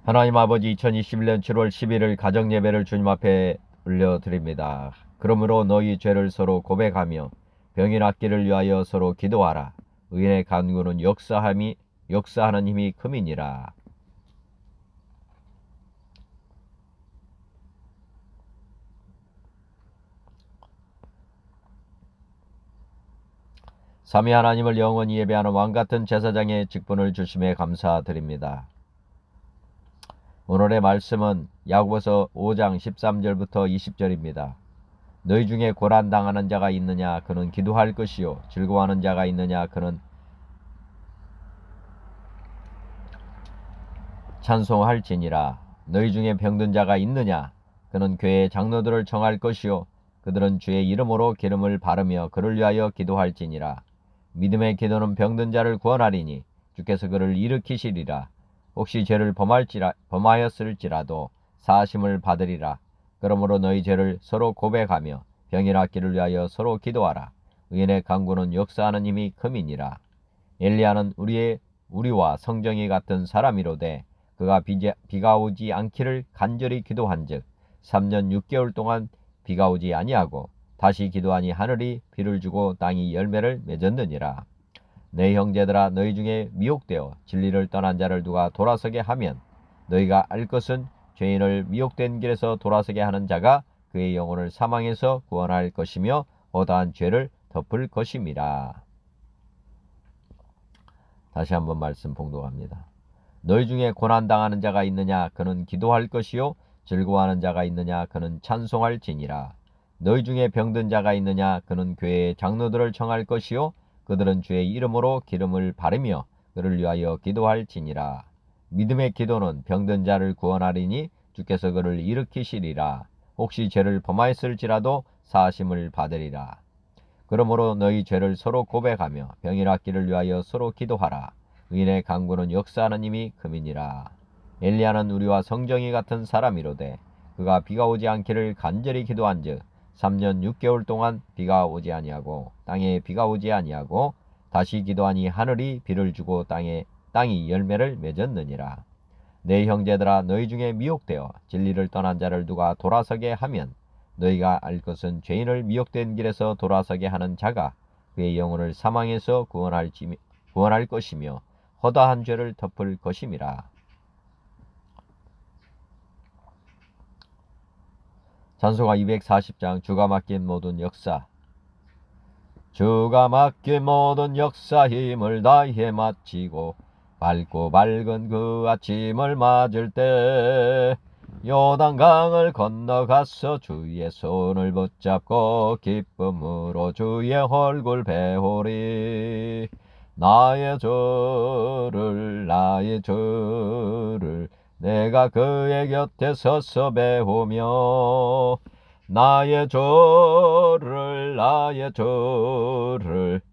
하나님 아버지, 2021년 7월 11일 가정예배를 주님 앞에 올려드립니다. 그러므로 너희 죄를 서로 고백하며 병이 낫기를 위하여 서로 기도하라. 의인의 간구는 역사하는 힘이 큼이니라. 삼위 하나님을 영원히 예배하는 왕같은 제사장의 직분을 주심에 감사드립니다. 오늘의 말씀은 야고보서 5장 13절부터 20절입니다. 너희 중에 고난당하는 자가 있느냐? 그는 기도할 것이요. 즐거워하는 자가 있느냐? 그는 찬송할지니라. 너희 중에 병든 자가 있느냐? 그는 교회의 장로들을 청할 것이요. 그들은 주의 이름으로 기름을 바르며 그를 위하여 기도할지니라. 믿음의 기도는 병든 자를 구원하리니 주께서 그를 일으키시리라. 혹시 죄를 범하였을지라도 사하심을 받으리라. 그러므로 너희 죄를 서로 고백하며 병이 낫기를 위하여 서로 기도하라. 의인의 간구는 역사하는 힘이 큼이니라. 엘리야는 우리와 성정이 같은 사람이로되 그가 비가 오지 않기를 간절히 기도한즉 3년 6개월 동안 비가 오지 아니하고 다시 기도하니 하늘이 비를 주고 땅이 열매를 맺었느니라. 내 형제들아, 너희 중에 미혹되어 진리를 떠난 자를 누가 돌아서게 하면 너희가 알 것은 죄인을 미혹된 길에서 돌아서게 하는 자가 그의 영혼을 사망에서 구원할 것이며 허다한 죄를 덮을 것임이라. 다시 한번 말씀 봉독합니다. 너희 중에 고난당하는 자가 있느냐? 그는 기도할 것이요. 즐거워하는 자가 있느냐? 그는 찬송할지니라. 너희 중에 병든 자가 있느냐? 그는 교회의 장로들을 청할 것이요. 그들은 주의 이름으로 기름을 바르며 그를 위하여 기도할지니라. 믿음의 기도는 병든 자를 구원하리니 주께서 그를 일으키시리라. 혹시 죄를 범하였을지라도 사하심을 받으리라. 그러므로 너희 죄를 서로 고백하며 병이 낫기를 위하여 서로 기도하라. 의인의 간구는 역사하는 힘이 큼이니라. 엘리야는 우리와 성정이 같은 사람이로되 그가 비가 오지 않기를 간절히 기도한즉 3년 6개월 동안 비가 오지 아니하고 땅에 비가 오지 아니하고 다시 기도하니 하늘이 비를 주고 땅이 열매를 맺었느니라. 내 형제들아, 너희 중에 미혹되어 진리를 떠난 자를 누가 돌아서게 하면 너희가 알 것은 죄인을 미혹된 길에서 돌아서게 하는 자가 그의 영혼을 사망에서 구원할 것이며 허다한 죄를 덮을 것임이라. 찬송가 240장 주가 맡긴 모든 역사. 주가 맡긴 모든 역사 힘을 다해 마치고 밝고 밝은 그 아침을 맞을 때 요단강을 건너가서 주의 손을 붙잡고 기쁨으로 주의 얼굴 배우리. 나의 주를 내가 그의 곁에 서서 배우며 나의 주를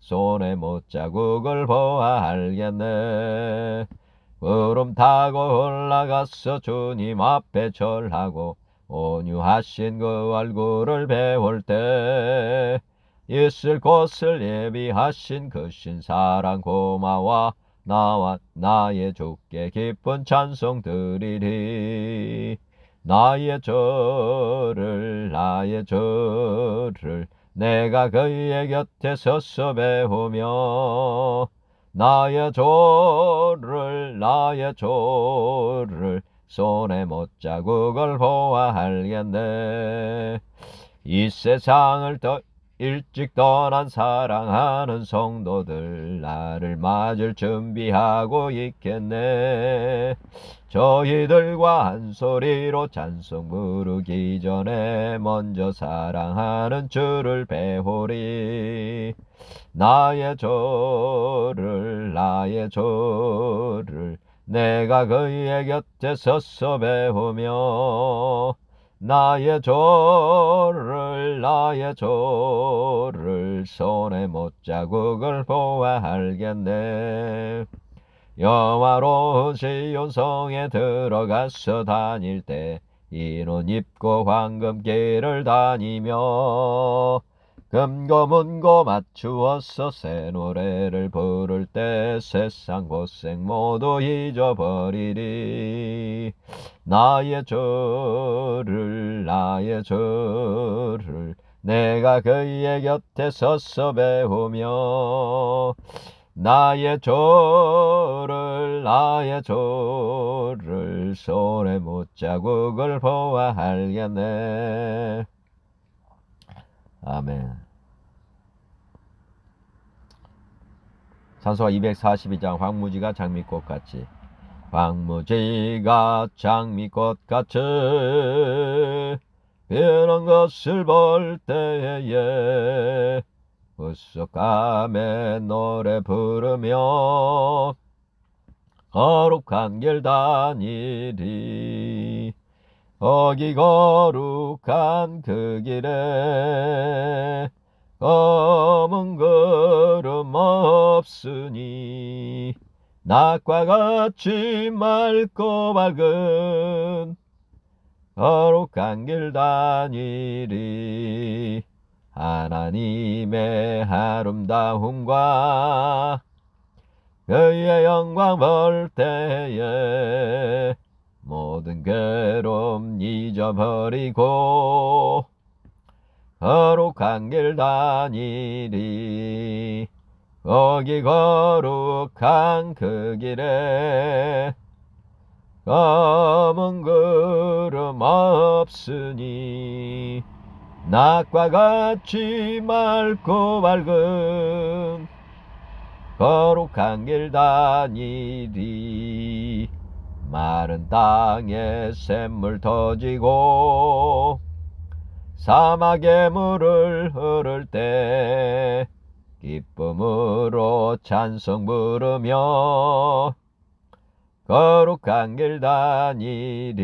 손에 못자국을 보아 알겠네. 구름 타고 올라가서 주님 앞에 절하고 온유하신 그 얼굴을 배울 때 있을 곳을 예비하신 그 신사랑 고마워 나와 나의 주께 기쁜 찬송 드리리. 나의 주를 내가 그의 곁에 서서 배우며 나의 주를 손에 못자국을 보아 알겠네. 이 세상을 더 일찍 떠난 사랑하는 성도들 나를 맞을 준비하고 있겠네. 저희들과 한 소리로 찬송 부르기 전에 먼저 사랑하는 주를 배우리. 나의 주를 내가 그의 곁에 서서 배우며 나의 주를 손에 못자국을 보아 알겠네. 영화로운 시온성에 들어가서 다닐 때 흰 옷 입고 황금길을 다니며 금고문고 맞추어서 새 노래를 부를 때 세상 고생 모두 잊어버리리. 나의 저를 내가 그의 곁에 서서 배우며 나의 저를 손에 못자국을 보아 알겠네. 아멘. 찬송가 242장 황무지가 장미꽃같이. 황무지가 장미꽃같이 피는 것을 볼 때에 우석감에 노래 부르며 거룩한 길 다니리. 거기 거룩한 그 길에 검은 구름 없으니 낮과 같이 맑고 밝은 거룩한 길 다니리. 하나님의 아름다움과 그의 영광 볼 때에 모든 괴로움 잊어버리고 거룩한 길 다니리. 거기 거룩한 그 길에 검은 구름 없으니 낮과 같이 맑고 밝은 거룩한 길 다니리. 마른 땅에 샘물 터지고 사막에 물을 흐를 때 기쁨으로 찬송 부르며 거룩한 길 다니리.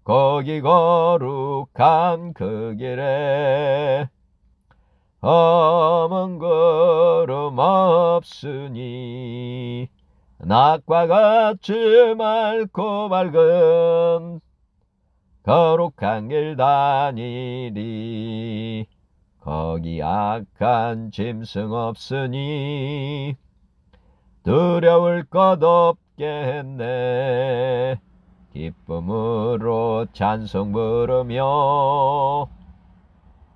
거기 거룩한 그 길에 검은 구름 없으니 낮과 같이 맑고 밝은 거룩한 길 다니리. 거기 악한 짐승 없으니 두려울 것 없겠네. 기쁨으로 찬송 부르며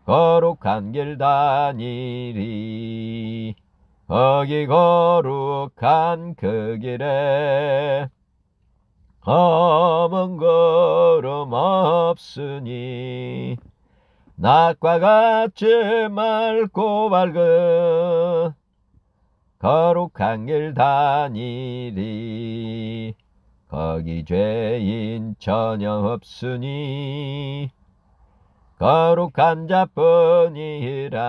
거룩한 길 다니리. 거기 거룩한 그 길에 검은 구름 없으니 낮과 같이 맑고 밝은 거룩한 길 다니리. 거기 죄인 전혀 없으니 거룩한 자뿐이라.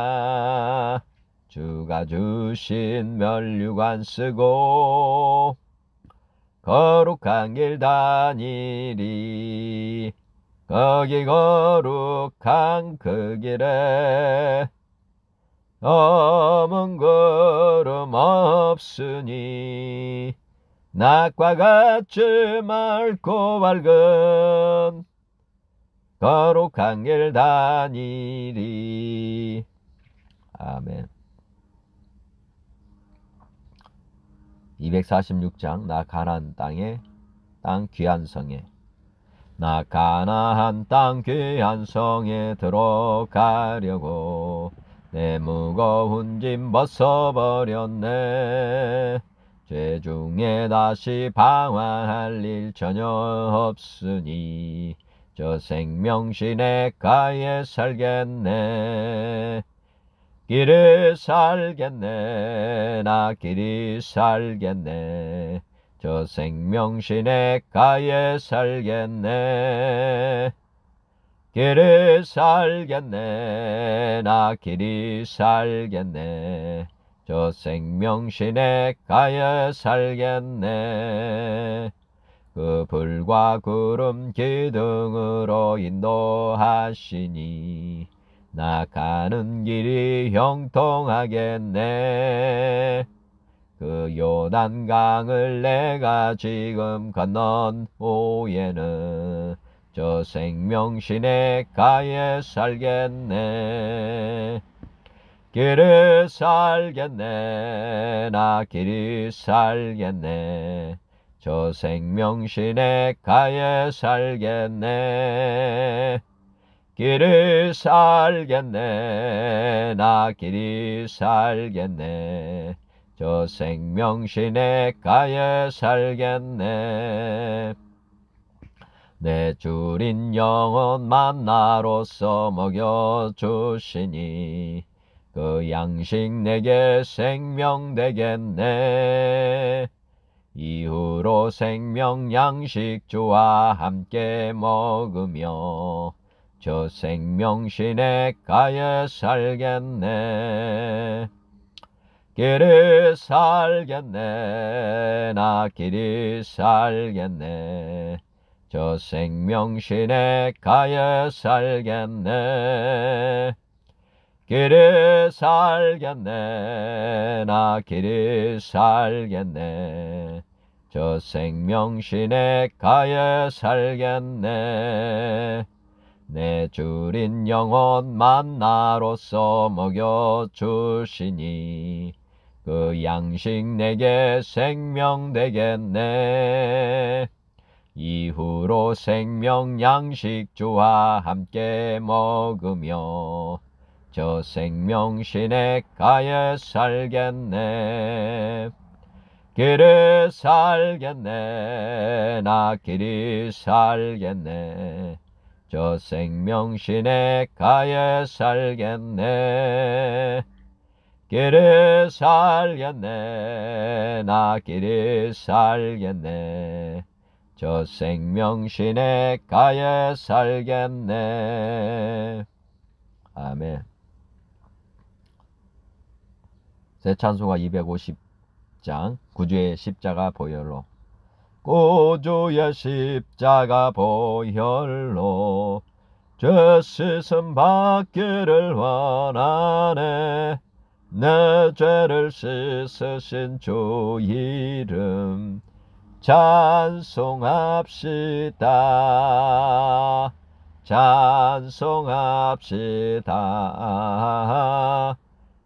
주가 주신 면류관 쓰고 거룩한 길 다니리. 거기 거룩한 그 길에 검은 구름 없으니 낮과 같이 맑고 밝은 거룩한 길 다니리. 아멘. 246장 나 가나안 땅 귀한 성에. 나 가나안 땅 귀한 성에 들어가려고 내 무거운 짐 벗어버렸네. 죄 중에 다시 방황할 일 전혀 없으니 저 생명 시냇가에 살겠네. 길이 살겠네. 나 길이 살겠네. 저 생명 시냇가에 살겠네. 길이 살겠네. 나 길이 살겠네. 저 생명 시냇가에 살겠네. 그 불과 구름 기둥으로 인도하시니 나 가는 길이 형통하겠네. 그 요단강을 내가 지금 건넌 후에는 저 생명 시냇가에 살겠네. 길이 살겠네. 나 길이 살겠네. 저 생명 시냇가에 살겠네. 길이 살겠네. 나 길이 살겠네. 저 생명 시냇가에 살겠네. 내 줄인 영혼 만나로서 먹여주시니 그 양식 내게 생명 되겠네. 이후로 생명 양식 주와 함께 먹으며 저 생명 시냇가에 살겠네. 길이 살겠네. 나 길이 살겠네. 저 생명 시냇가에 살겠네. 길이 살겠네. 나 길이 살겠네. 저 생명 시냇가에 살겠네. 내 줄인 영혼 만나로서 먹여주시니 그 양식 내게 생명 되겠네. 이후로 생명 양식 주와 함께 먹으며 저 생명 시냇가에 살겠네. 길이 살겠네. 나 길이 살겠네. 저 생명 시냇가에 살겠네. 길이 살겠네. 나 길이 살겠네. 저 생명 시냇가에 살겠네. 아멘. 새 찬송가 250장 구주의 십자가 보혈로. 구주의 십자가 보혈로 죄 씻음 받기를 원하네. 내 죄를 씻으신 주 이름 찬송합시다. 찬송합시다.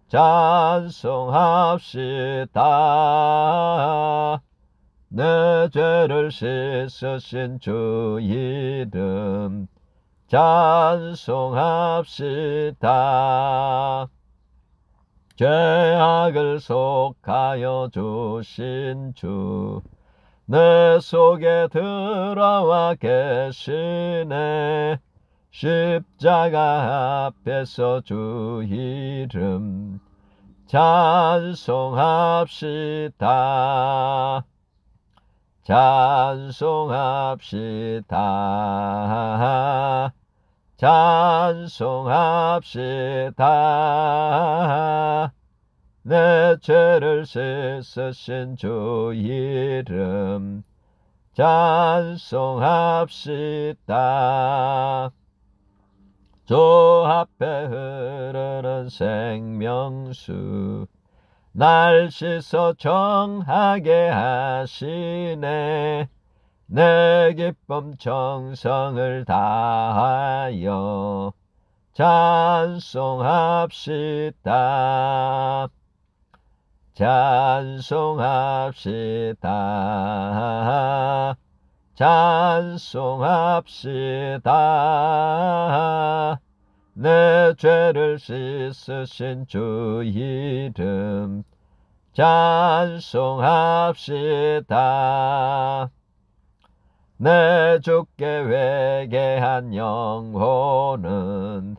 찬송합시다. 내 죄를 씻으신 주 이름 찬송합시다. 죄악을 속하여 주신 주 내 속에 들어와 계시네. 십자가 앞에서 주 이름 찬송합시다. 찬송합시다. 찬송합시다. 내 죄를 씻으신 주 이름 찬송합시다. 주 앞에 흐르는 생명수 날 씻어 정하게 하시네. 내 기쁨 정성을 다하여 찬송합시다. 찬송합시다. 찬송합시다. 내 죄를 씻으신 주 이름 찬송합시다. 내 주께 회개한 영혼은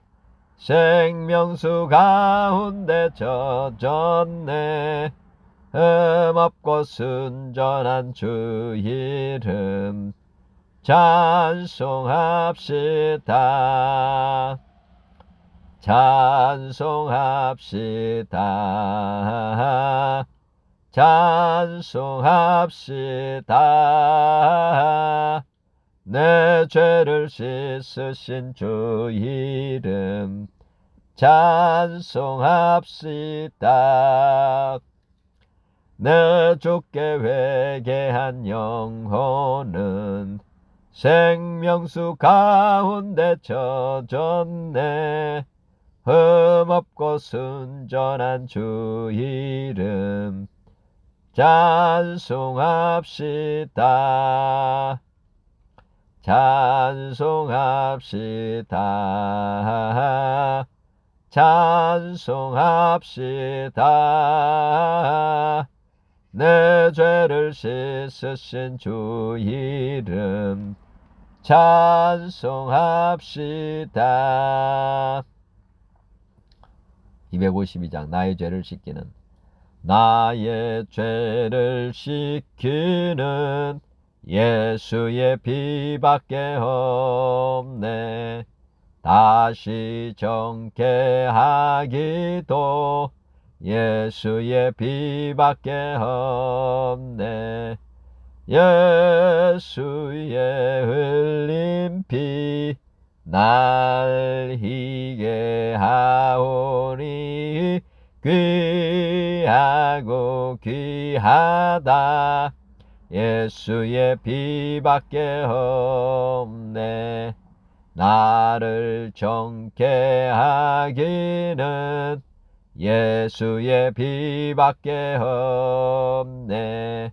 생명수 가운데 젖었네. 흠없고 순전한 주 이름 찬송합시다. 찬송합시다. 찬송합시다. 내 죄를 씻으신 주 이름 찬송합시다. 내 주께 회개한 영혼은 생명수 가운데 젖었네. 흠없고 순전한 주 이름 찬송합시다. 찬송합시다. 찬송합시다. 내 죄를 씻으신 주 이름 찬송합시다. 252장 나의 죄를 씻기는. 나의 죄를 씻기는 예수의 피밖에 없네. 다시 정케 하기도 예수의 피밖에 없네. 예수의 흘린 피 날 희게 하오니 귀하고 귀하다. 예수의 피밖에 없네. 나를 정케 하기는 예수의 피밖에 없네.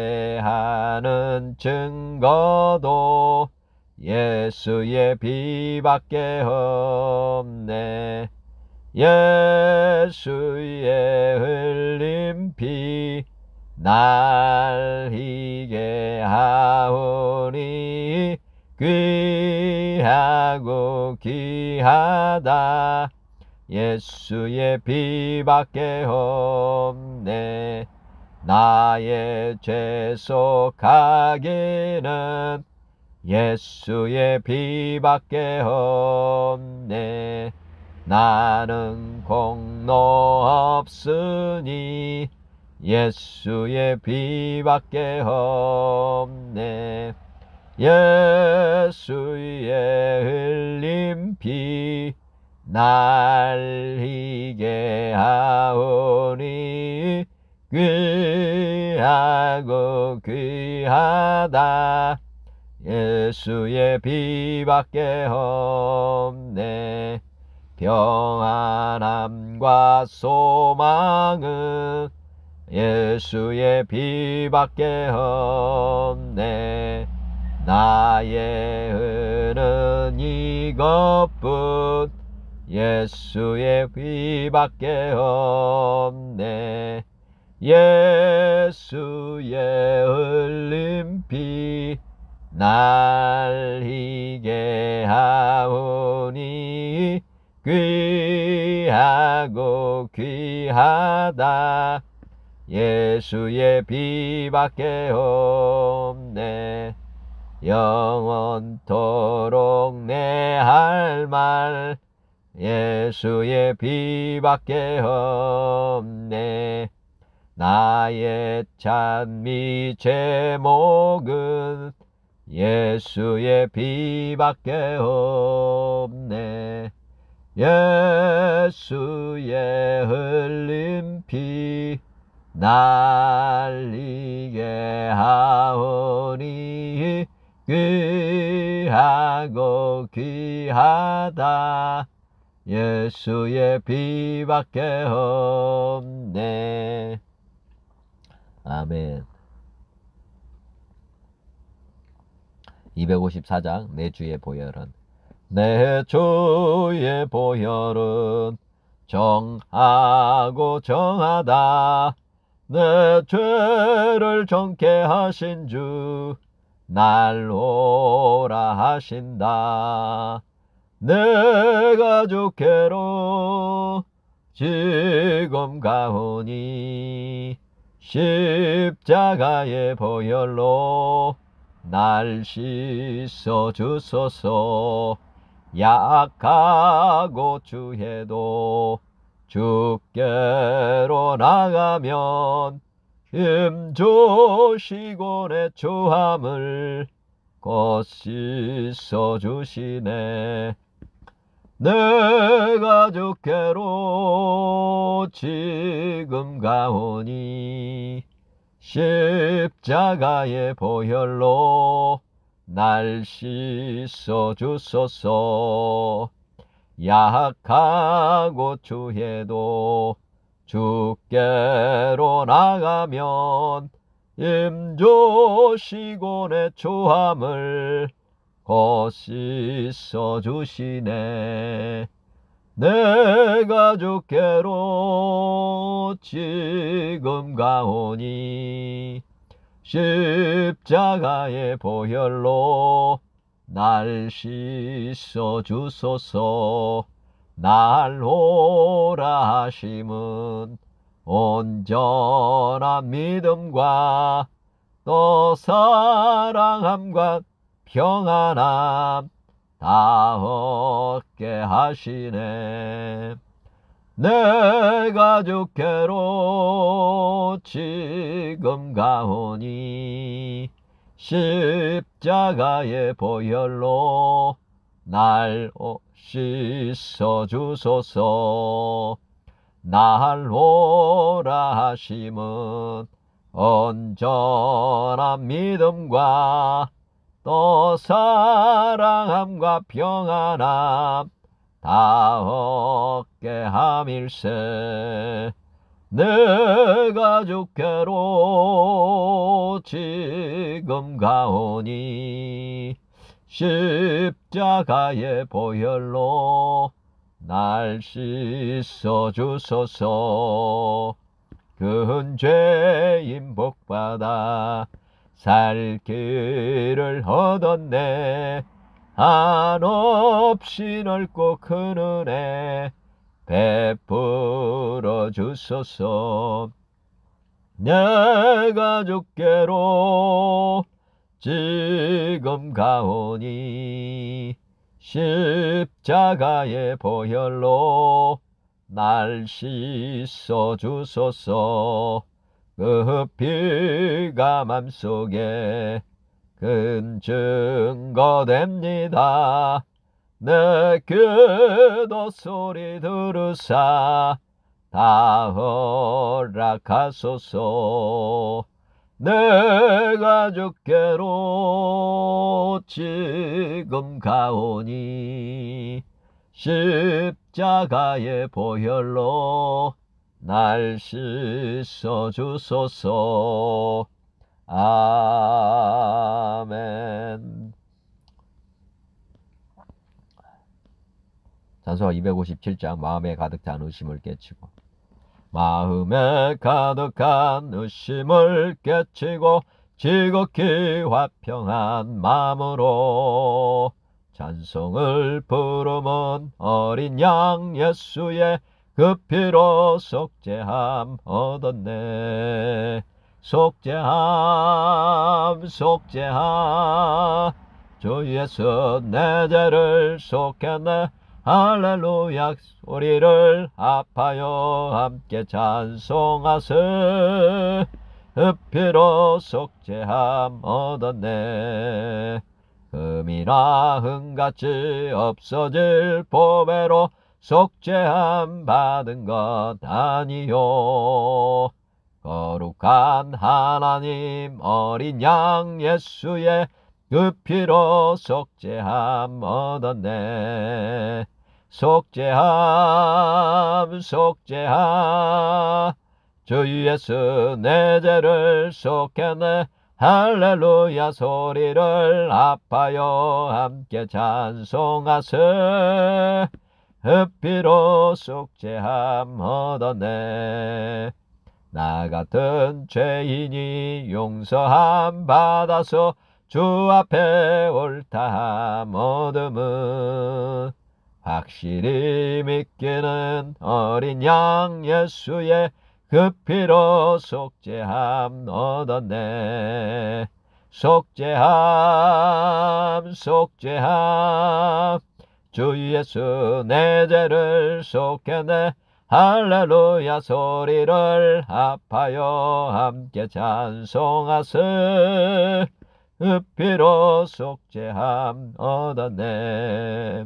사죄하는 증거도 예수의 피밖에 없네. 예수의 흘린 피 날 희게 하오니 귀하고 귀하다. 예수의 피밖에 없네. 나의 죄속하기는 예수의 피밖에 없네. 나는 공로 없으니 예수의 피밖에 없네. 예수의 흘린 피 날 희게 하오니 귀하고 귀하다. 예수의 피밖에 없네. 평안함과 소망은 예수의 피밖에 없네. 나의 은은 이것뿐 예수의 피밖에 없네. 예수의 흘린 피 날 희게 하오니 귀하고 귀하다. 예수의 피밖에 없네. 영원토록 내 할 말 예수의 피밖에 없네. 나의 찬미 제목은 예수의 피밖에 없네. 예수의 흘린 피 날리게 하오니 귀하고 귀하다. 예수의 피밖에 없네. 아멘. 254장 내 주의 보혈은. 내 주의 보혈은 정하고 정하다. 내 죄를 정케 하신 주 날 오라 하신다. 내가 주께로 지금 가오니 십자가의 보혈로 날 씻어 주소서. 약하고 주해도 주께로 나가면 힘 주시고 내 추함을 곧 씻어 주시네. 내가 주께로 지금 가오니 십자가의 보혈로 날 씻어 주소서. 약하고 추해도 주께로 나가면 임조시고 내 초함을 곧 씻어 주시네. 내가 주께로 지금 가오니 십자가의 보혈로 날 씻어 주소서. 날 오라 하심은 온전한 믿음과 또 사랑함과 평안함 다 얻게 하시네. 내가 주께로 지금 가오니 십자가의 보혈로 날 씻어 주소서. 날 오라 하심은 온전한 믿음과 또 사랑함과 평안함 다 얻게 함일세. 내가 주께로 지금 가오니 십자가의 보혈로 날 씻어 주소서. 큰 죄인 복받아 살 길을 얻었네. 한없이 넓고 큰 은혜 베풀어 주소서. 내가 주께로 지금 가오니 십자가의 보혈로 날 씻어 주소서. 그 피가 맘속에 큰 증거 됩니다. 내 기도 소리 들으사 다 허락하소서. 내가 주께로 지금 가오니 십자가의 보혈로 날 씻어 주소서. 아멘. 찬송가 257장 마음에 가득 찬 의심을 깨치고. 마음에 가득한 의심을 깨치고 지극히 화평한 마음으로 찬송을 부르면 어린 양 예수의 그 피로 속죄함 얻었네. 속죄함 속죄함 주 예수 내 죄를 속했네. 할렐루야 소리를 합하여 함께 찬송하세. 그 피로 속죄함 얻었네. 금이나 흥같이 없어질 보배로 속죄함 받은 것 아니요. 거룩한 하나님 어린 양 예수의 그 피로 속죄함 얻었네. 속죄함 속죄함 주 예수 내 죄를 속했네. 할렐루야 소리를 합하여 함께 찬송하세. 그 피로 속죄함 얻었네. 나 같은 죄인이 용서함 받아서 주 앞에 옳다함 얻음은 확실히 믿기는 어린 양 예수의 그 피로 속죄함 얻었네. 속죄함 속죄함 주 예수 내 죄를 속했네. 할렐루야 소리를 합하여 함께 찬송하세. 그 피로 속죄함 얻었네.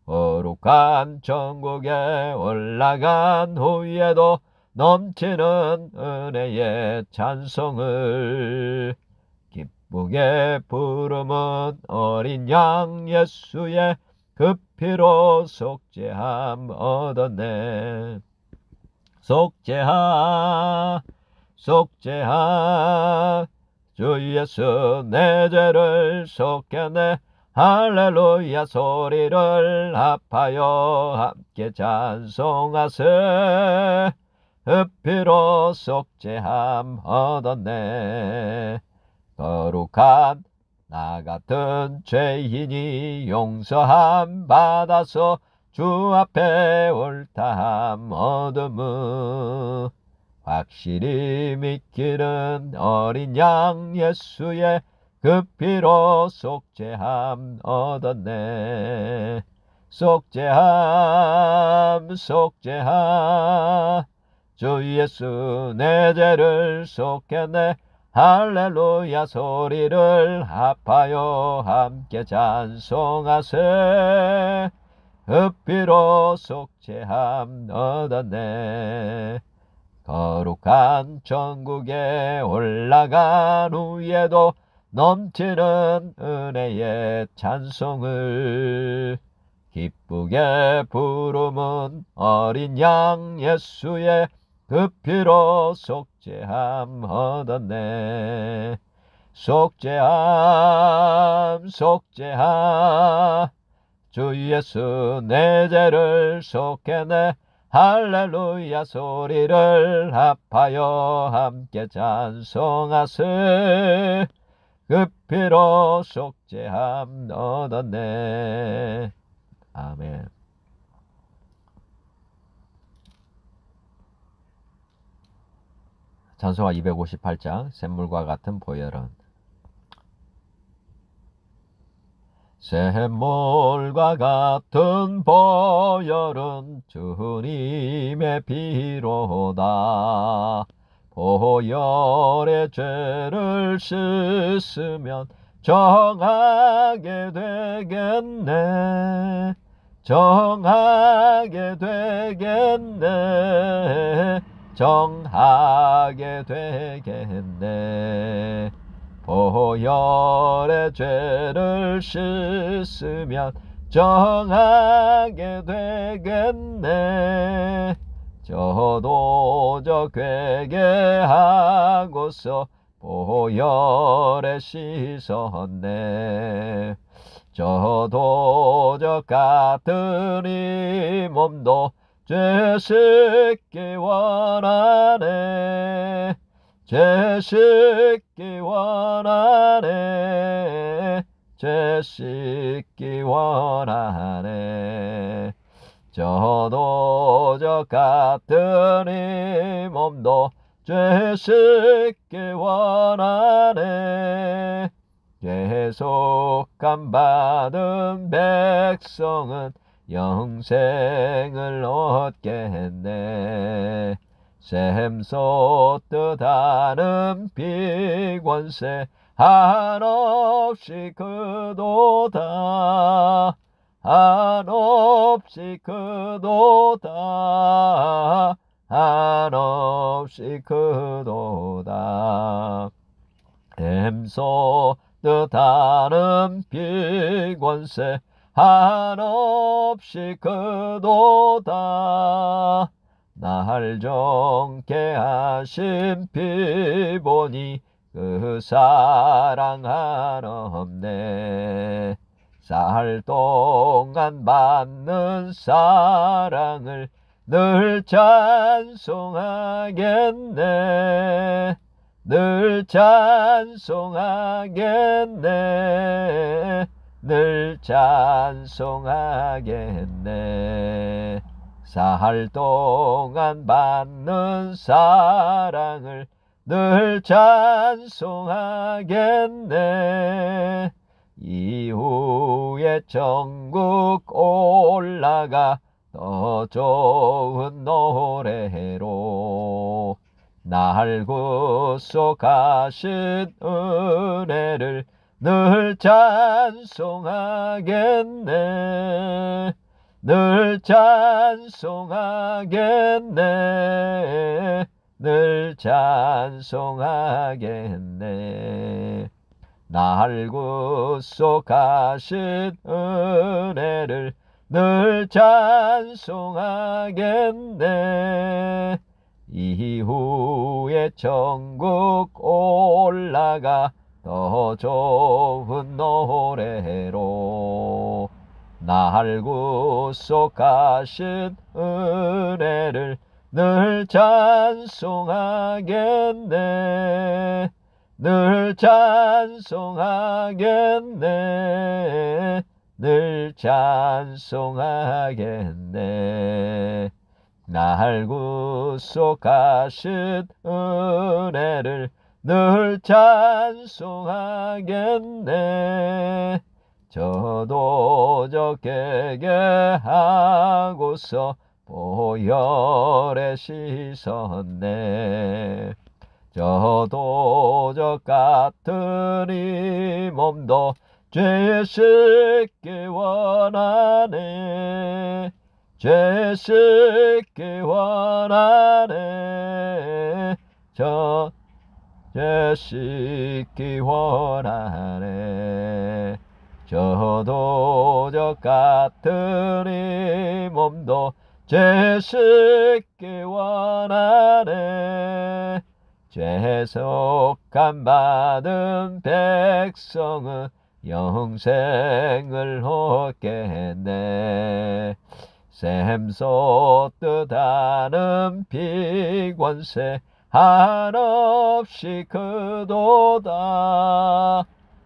거룩한 천국에 올라간 후에도 넘치는 은혜의 찬송을 기쁘게 부름은 어린 양 예수의 그 피로 속죄함 얻었네. 속죄하 속죄하 주 예수 내 죄를 속했네. 할렐루야 소리를 합하여 함께 찬송하세. 그 피로 속죄함 얻었네. 거룩한 나 같은 죄인이 용서함 받아서 주 앞에 옳다함 얻음은 확실히 믿기는 어린 양 예수의 그 피로 속죄함 얻었네. 속죄함 속죄함 주 예수 내 죄를 속했네. 할렐루야 소리를 합하여 함께 찬송하세. 그 피로 속죄함 얻었네. 거룩한 천국에 올라간 후에도 넘치는 은혜의 찬송을 기쁘게 부름은 어린 양 예수의 그 피로 속죄함 얻었네. 속죄함 속죄함 주 예수 내 죄를 속했네. 할렐루야 소리를 합하여 함께 찬송하세. 그 피로 속죄함 얻었네. 아멘. 찬송가 258장 샘물과 같은 보혈은 샘물과 같은 보혈은 주님의 피로다. 보혈의 죄를 씻으면 정하게 되겠네. 정하게 되겠네. 정하게 되겠네. 보혈의 죄를 씻으면 정하게 되겠네. 저도 저 회개하고서 보혈에 씻었네. 저도 저 같은 이 몸도 죄 씻기 원하네. 죄 씻기 원하네. 죄 씻기 원하네. 저도 저 같은 이 몸도 죄 씻기 원하네. 죄속함 받은 백성은 영생을 얻겠네. 샘솟듯 하는 비권세 한없이 크도다. 한없이 크도다. 한없이 크도다. 샘솟듯 하는 비권세 한없이 크도다. 날 정케 하신 피보니 그 사랑 한없네. 살 동안 받는 사랑을 늘 찬송하겠네. 늘 찬송하겠네. 늘 찬송하겠네. 살 동안 받는 사랑을 늘 찬송하겠네. 이후에 천국 올라가 더 좋은 노래로 날 구속하신 은혜를 늘 찬송하겠네. 늘 찬송하겠네. 늘 찬송하겠네. 날 구속하신 은혜를 늘 찬송하겠네. 이후에 천국 올라가 더 좋은 노래로 날 구속하신 은혜를 늘 찬송하겠네. 늘 찬송하겠네. 늘 찬송하겠네. 날 구속하신 은혜를 늘 찬송하겠네. 저도 적게 하고서 보혈에 씻었네. 저도 적 같은 이 몸도 죄 씻기 원하네. 죄 씻기 원하네. 죄 씻기 원하네. 저도 적 같은 이 몸도 죄 씻기 원하네. 죄속함 받은 백성은 영생을 얻겠네. 샘솟듯 하는 비권세 한없이 크도다.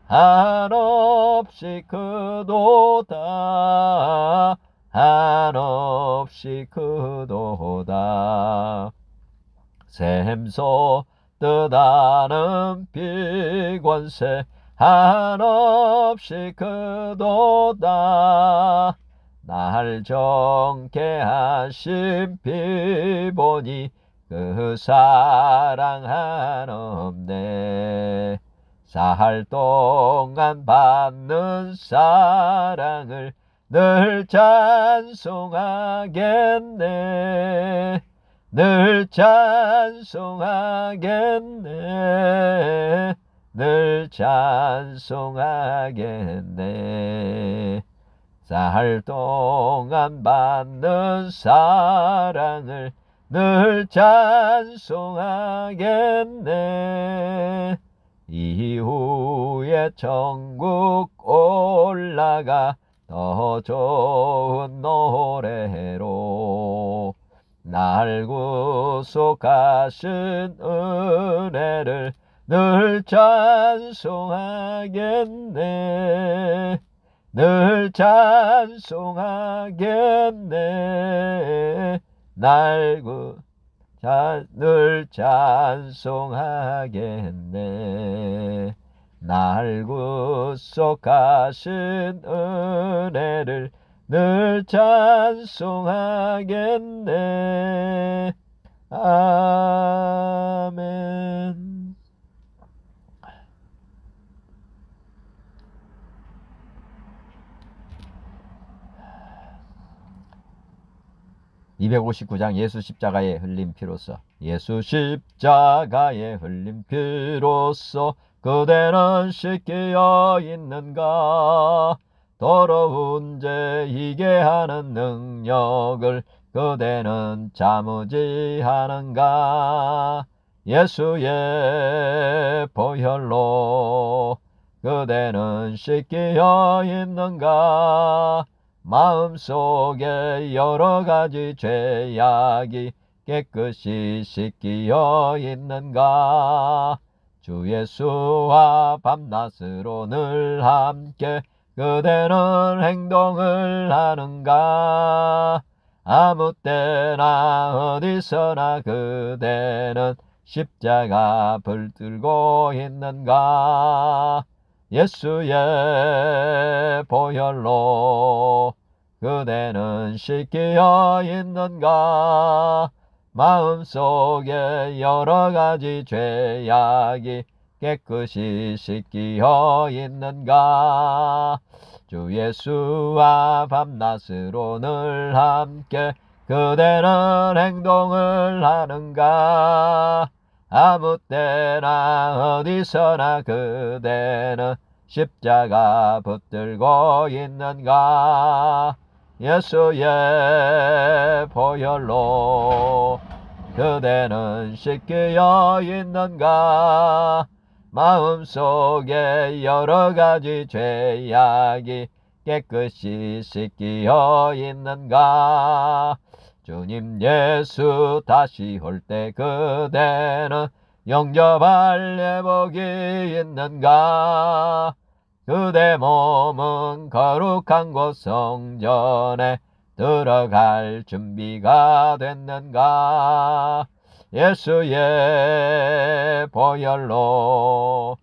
한없이 크도다. 한없이 크도다. 샘솟듯 하는 비권세 한없이 크도다. 날 정케 하신 피보니 그 사랑 한없네. 사할 동안 받는 사랑을 늘 찬송하겠네. 늘 찬송하겠네. 늘 찬송하겠네. 사할 동안 받는 사랑을 늘 찬송하겠네. 이후에 천국 올라가 더 좋은 노래로 날 구속하신 은혜를 늘 찬송하겠네. 늘 찬송하겠네. 늘 찬송하겠네. 날 구속하신 은혜를 늘 찬송하겠네. 아멘. 259장 예수 십자가의 흘린 피로써 예수 십자가의 흘린 피로써 그대는 씻기어 있는가. 더러운 죄 이게 하는 능력을 그대는 참으지 하는가. 예수의 보혈로 그대는 씻기어 있는가. 마음속에 여러가지 죄악이 깨끗이 씻기어 있는가. 주 예수와 밤낮으로 늘 함께 그대는 행동을 하는가. 아무 때나 어디서나 그대는 십자가 불들고 있는가. 예수의 보혈로 그대는 씻기어 있는가. 마음속에 여러가지 죄악이 깨끗이 씻기어 있는가. 주 예수와 밤낮으로 늘 함께 그대는 행동을 하는가. 아무 때나 어디서나 그대는 십자가 붙들고 있는가. 예수의 보혈로 그대는 씻기어 있는가. 마음속에 여러가지 죄악이 깨끗이 씻기어 있는가. 주님 예수 다시 올 때 그대는 영접할 예복이 있는가. 그대 몸은 거룩한 곳 성전에 들어갈 준비가 됐는가. 예수의 보혈로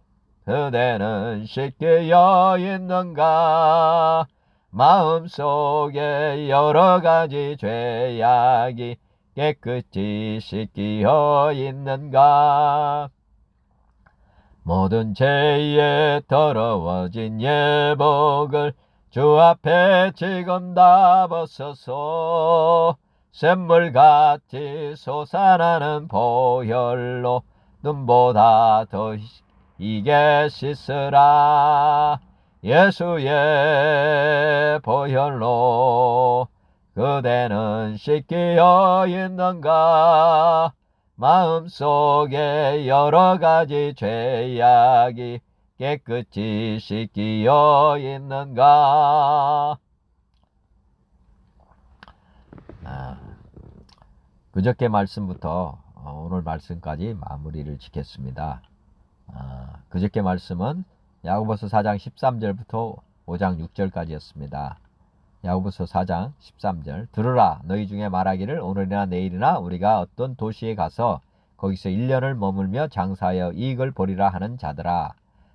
그대는 씻기어 있는가. 마음속에 여러가지 죄악이 깨끗이 씻기어 있는가. 모든 죄에 더러워진 예복을 주 앞에 지금 다 벗어서 샘물같이 솟아나는 보혈로 눈보다 더 이게 씻으라. 예수의 보혈로 그대는 씻기어 있는가. 마음속에 여러가지 죄악이 깨끗이 씻기어 있는가. 그저께 말씀부터 오늘 말씀까지 마무리를 짓겠습니다. 그저께 말씀은 야고보서 4장 13절부터 5장 6절까지였습니다. 야고보서 4장 13절. 들으라, 너희 중에 말하기를 오늘이나 내일이나 우리가 어떤 도시에 가서 거기서 1년을 머물며 장사하여 이익을 보리라 하는 자들아,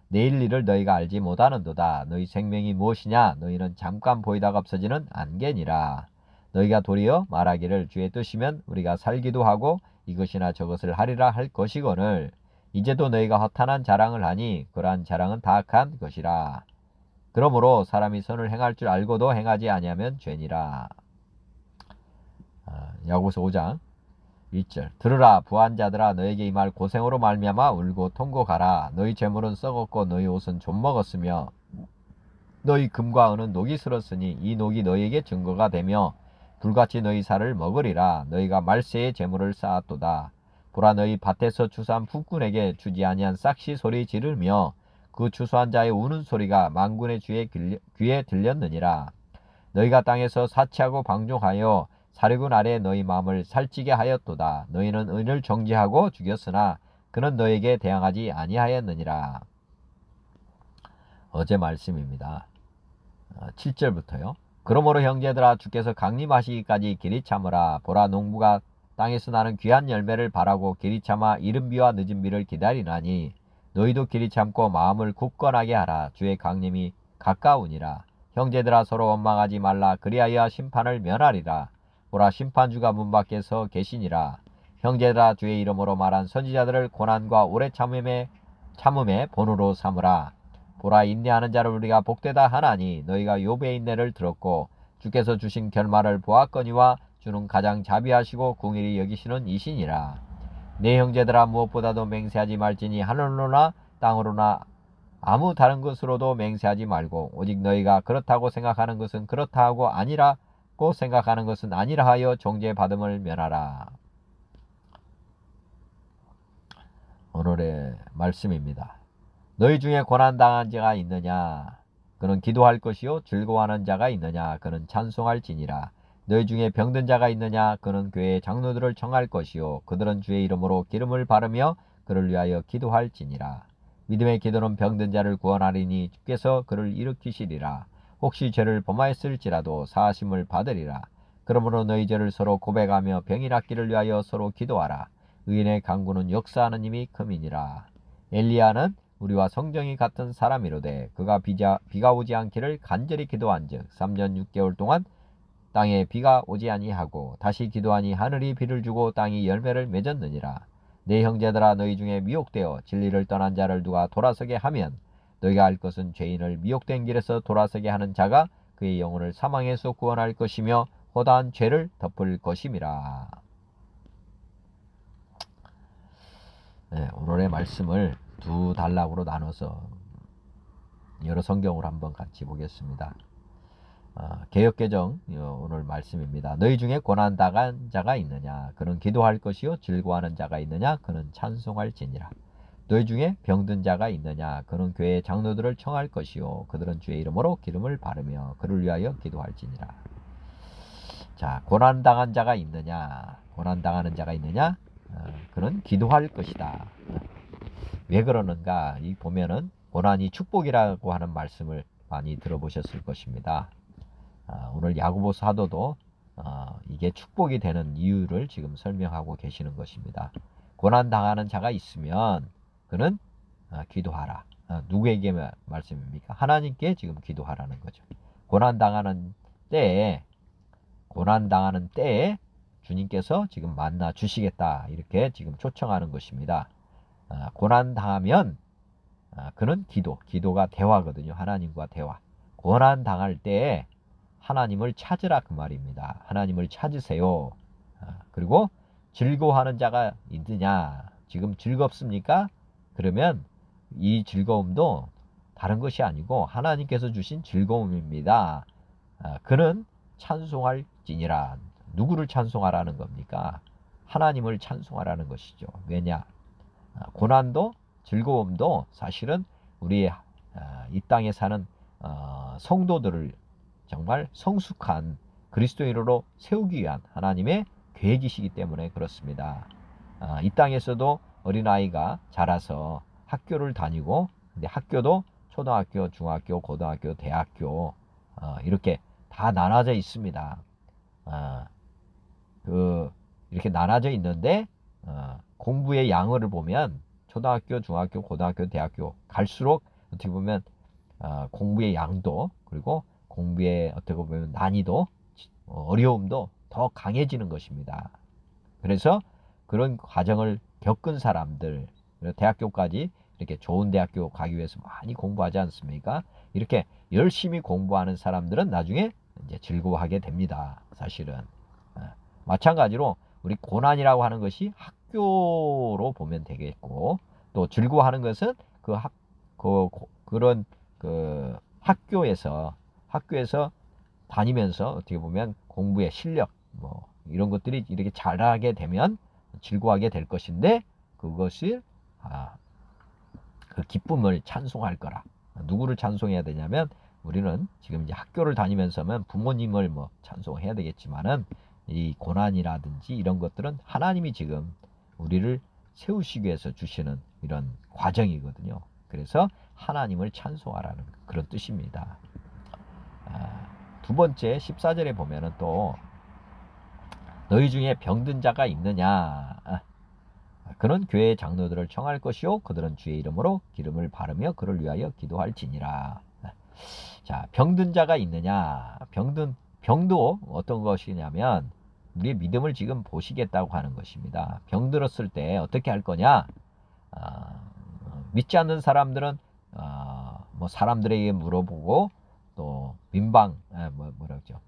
내일 일을 너희가 알지 못하는도다. 너희 생명이 무엇이냐? 너희는 잠깐 보이다가 없어지는 안개니라. 너희가 도리어 말하기를 주의 뜻이면 우리가 살기도 하고 이것이나 저것을 하리라 할 것이거늘 이제도 너희가 허탄한 자랑을 하니 그러한 자랑은 다 악한 것이라. 그러므로 사람이 선을 행할 줄 알고도 행하지 아니하면 죄니라. 야고보서 5장 1절. 들으라, 부한 자들아, 너에게 임할 고생으로 말미암아 울고 통곡하라. 너희 재물은 썩었고 너희 옷은 좀 먹었으며 너희 금과 은은 녹이 슬었으니 이 녹이 너희에게 증거가 되며 불같이 너희 살을 먹으리라. 너희가 말세의 재물을 쌓았도다. 보라, 너희 밭에서 추수한 북군에게 주지 아니한 싹시 소리 지르며 그 추수한 자의 우는 소리가 만군의 주의 귀에 들렸느니라. 너희가 땅에서 사치하고 방종하여 사륙은 아래 너희 마음을 살찌게 하였도다. 너희는 은을 정죄하고 죽였으나 그는 너에게 대항하지 아니하였느니라. 어제 말씀입니다. 7절부터요. 그러므로 형제들아, 주께서 강림하시기까지 길이 참으라. 보라, 농부가 땅에서 나는 귀한 열매를 바라고 길이 참아 이른 비와 늦은 비를 기다리나니 너희도 길이 참고 마음을 굳건하게 하라. 주의 강림이 가까우니라. 형제들아, 서로 원망하지 말라. 그리하여 심판을 면하리라. 보라, 심판주가 문 밖에서 계시니라. 형제들아, 주의 이름으로 말한 선지자들을 고난과 오래 참음의 본으로 삼으라. 보라, 인내하는 자를 우리가 복되다 하나니 너희가 욥의 인내를 들었고 주께서 주신 결말을 보았거니와 주는 가장 자비하시고 궁일이 여기시는 이시니라. 내 형제들아, 무엇보다도 맹세하지 말지니 하늘로나 땅으로나 아무 다른 것으로도 맹세하지 말고 오직 너희가 그렇다고 생각하는 것은 그렇다 하고 아니라고 생각하는 것은 아니라 하여 정죄받음을 면하라. 오늘의 말씀입니다. 너희 중에 고난당한 자가 있느냐? 그는 기도할 것이요. 즐거워하는 자가 있느냐? 그는 찬송할지니라. 너희 중에 병든 자가 있느냐? 그는 교회의 장로들을 청할 것이요. 그들은 주의 이름으로 기름을 바르며 그를 위하여 기도할지니라. 믿음의 기도는 병든 자를 구원하리니 주께서 그를 일으키시리라. 혹시 죄를 범하였을지라도 사하심을 받으리라. 그러므로 너희 죄를 서로 고백하며 병이 낫기를 위하여 서로 기도하라. 의인의 강구는 역사하는 힘이 큼이니라. 엘리야는 우리와 성정이 같은 사람이로되 그가 비가 오지 않기를 간절히 기도한즉 3년 6개월 동안 땅에 비가 오지 아니하고 다시 기도하니 하늘이 비를 주고 땅이 열매를 맺었느니라. 내 형제들아, 너희 중에 미혹되어 진리를 떠난 자를 누가 돌아서게 하면 너희가 알 것은 죄인을 미혹된 길에서 돌아서게 하는 자가 그의 영혼을 사망에서 구원할 것이며 허다한 죄를 덮을 것임이라. 오늘의 말씀을 두 단락으로 나눠서 여러 성경을 한번 같이 보겠습니다. 개역개정 오늘 말씀입니다. 너희 중에 고난당한 자가 있느냐 그는 기도할 것이요 즐거워하는 자가 있느냐 그는 찬송할지니라. 너희 중에 병든 자가 있느냐 그는 교회의 장로들을 청할 것이요 그들은 주의 이름으로 기름을 바르며 그를 위하여 기도할지니라. 자, 고난당한 자가 있느냐 고난당하는 자가 있느냐 그는 기도할 것이다. 왜 그러는가? 이 보면은 고난이 축복이라고 하는 말씀을 많이 들어보셨을 것입니다. 오늘 야고보서 사도도 이게 축복이 되는 이유를 지금 설명하고 계시는 것입니다. 고난당하는 자가 있으면 그는 기도하라. 누구에게 말씀입니까? 하나님께 지금 기도하라는 거죠. 고난당하는 때에 주님께서 지금 만나 주시겠다 이렇게 지금 초청하는 것입니다. 고난당하면 그는 기도가 대화거든요. 하나님과 대화. 고난당할 때에 하나님을 찾으라 그 말입니다. 하나님을 찾으세요. 그리고 즐거워하는 자가 있느냐 지금 즐겁습니까? 그러면 이 즐거움도 다른 것이 아니고 하나님께서 주신 즐거움입니다. 그는 찬송할지니라. 누구를 찬송하라는 겁니까? 하나님을 찬송하라는 것이죠. 왜냐? 고난도 즐거움도 사실은 우리 이 땅에 사는 성도들을 정말 성숙한 그리스도인으로 세우기 위한 하나님의 계획이시기 때문에 그렇습니다. 이 땅에서도 어린아이가 자라서 학교를 다니고 근데 학교도 초등학교, 중학교, 고등학교, 대학교 이렇게 다 나눠져 있습니다. 이렇게 나눠져 있는데 공부의 양을 보면 초등학교, 중학교, 고등학교, 대학교 갈수록 어떻게 보면 공부의 양도 그리고 공부의 어떻게 보면 난이도, 어려움도 더 강해지는 것입니다. 그래서 그런 과정을 겪은 사람들, 대학교까지 이렇게 좋은 대학교 가기 위해서 많이 공부하지 않습니까? 이렇게 열심히 공부하는 사람들은 나중에 이제 즐거워하게 됩니다. 사실은. 마찬가지로 우리 고난이라고 하는 것이 학교로 보면 되겠고, 또 즐거워하는 것은 그런 학교에서 다니면서 어떻게 보면 공부의 실력 뭐 이런 것들이 이렇게 잘하게 되면 즐거워하게 될 것인데 그것이 그 기쁨을 찬송할 거라. 누구를 찬송해야 되냐면 우리는 지금 이제 학교를 다니면서면 부모님을 뭐 찬송해야 되겠지만은 이 고난이라든지 이런 것들은 하나님이 지금 우리를 세우시기 위해서 주시는 이런 과정이거든요. 그래서 하나님을 찬송하라는 그런 뜻입니다. 두 번째 14절에 보면은 또 너희 중에 병든 자가 있느냐 그는 교회의 장로들을 청할 것이요 그들은 주의 이름으로 기름을 바르며 그를 위하여 기도할지니라. 자, 병든 자가 있느냐? 병도 어떤 것이냐면 우리의 믿음을 지금 보시겠다고 하는 것입니다. 병들었을 때 어떻게 할 거냐? 믿지 않는 사람들은 뭐 사람들에게 물어보고 또 민방 뭐라죠?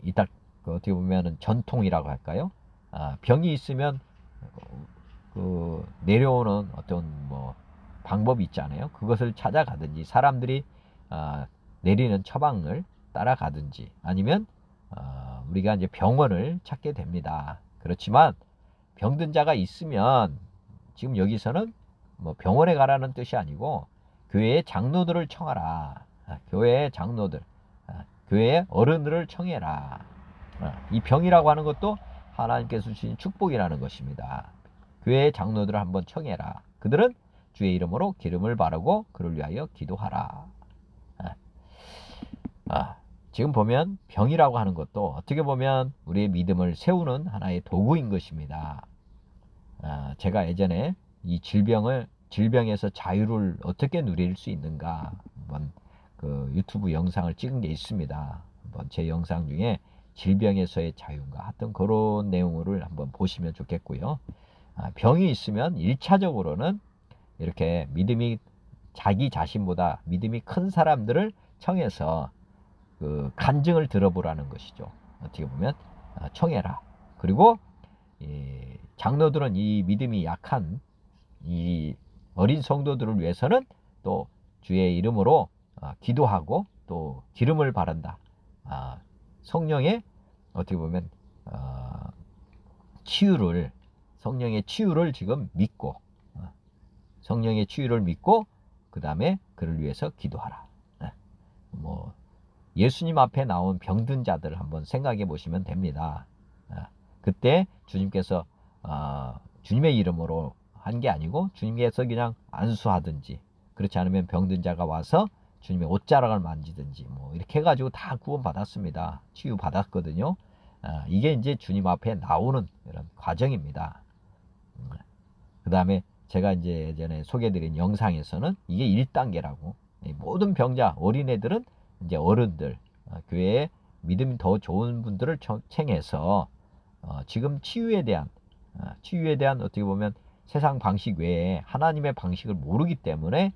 이딱 어떻게 보면은 전통이라고 할까요? 병이 있으면 내려오는 어떤 뭐 방법이 있잖아요. 그것을 찾아가든지 사람들이 내리는 처방을 따라가든지 아니면 우리가 이제 병원을 찾게 됩니다. 그렇지만 병든 자가 있으면 지금 여기서는 뭐 병원에 가라는 뜻이 아니고 교회의 장로들을 청하라. 교회의 장로들, 교회의 어른들을 청해라. 이 병이라고 하는 것도 하나님께서 주신 축복이라는 것입니다. 교회의 장로들을 한번 청해라. 그들은 주의 이름으로 기름을 바르고 그를 위하여 기도하라. 지금 보면 병이라고 하는 것도 어떻게 보면 우리의 믿음을 세우는 하나의 도구인 것입니다. 제가 예전에 이 질병에서 자유를 어떻게 누릴 수 있는가 한번 그 유튜브 영상을 찍은 게 있습니다. 한번 제 영상 중에 질병에서의 자유인가 하여튼 그런 내용을 한번 보시면 좋겠고요. 병이 있으면 1차적으로는 이렇게 자기 자신보다 믿음이 큰 사람들을 청해서 그 간증을 들어보라는 것이죠. 어떻게 보면 청해라. 그리고 장로들은 이 믿음이 약한 이 어린 성도들을 위해서는 또 주의 이름으로 기도하고 또 기름을 바른다. 성령의 어떻게 보면 치유를, 성령의 치유를 지금 믿고, 성령의 치유를 믿고 그 다음에 그를 위해서 기도하라. 뭐 예수님 앞에 나온 병든 자들 한번 생각해 보시면 됩니다. 그때 주님께서 주님의 이름으로 한 게 아니고 주님께서 그냥 안수하든지, 그렇지 않으면 병든 자가 와서 주님의 옷자락을 만지든지 뭐 이렇게 해가지고 다 구원 받았습니다. 치유 받았거든요. 이게 이제 주님 앞에 나오는 이런 과정입니다. 그 다음에 제가 이제 예전에 소개드린 영상에서는 이게 1단계라고, 모든 병자, 어린애들은 이제 어른들, 교회에 믿음이 더 좋은 분들을 청해서 지금 치유에 대한 어떻게 보면 세상 방식 외에 하나님의 방식을 모르기 때문에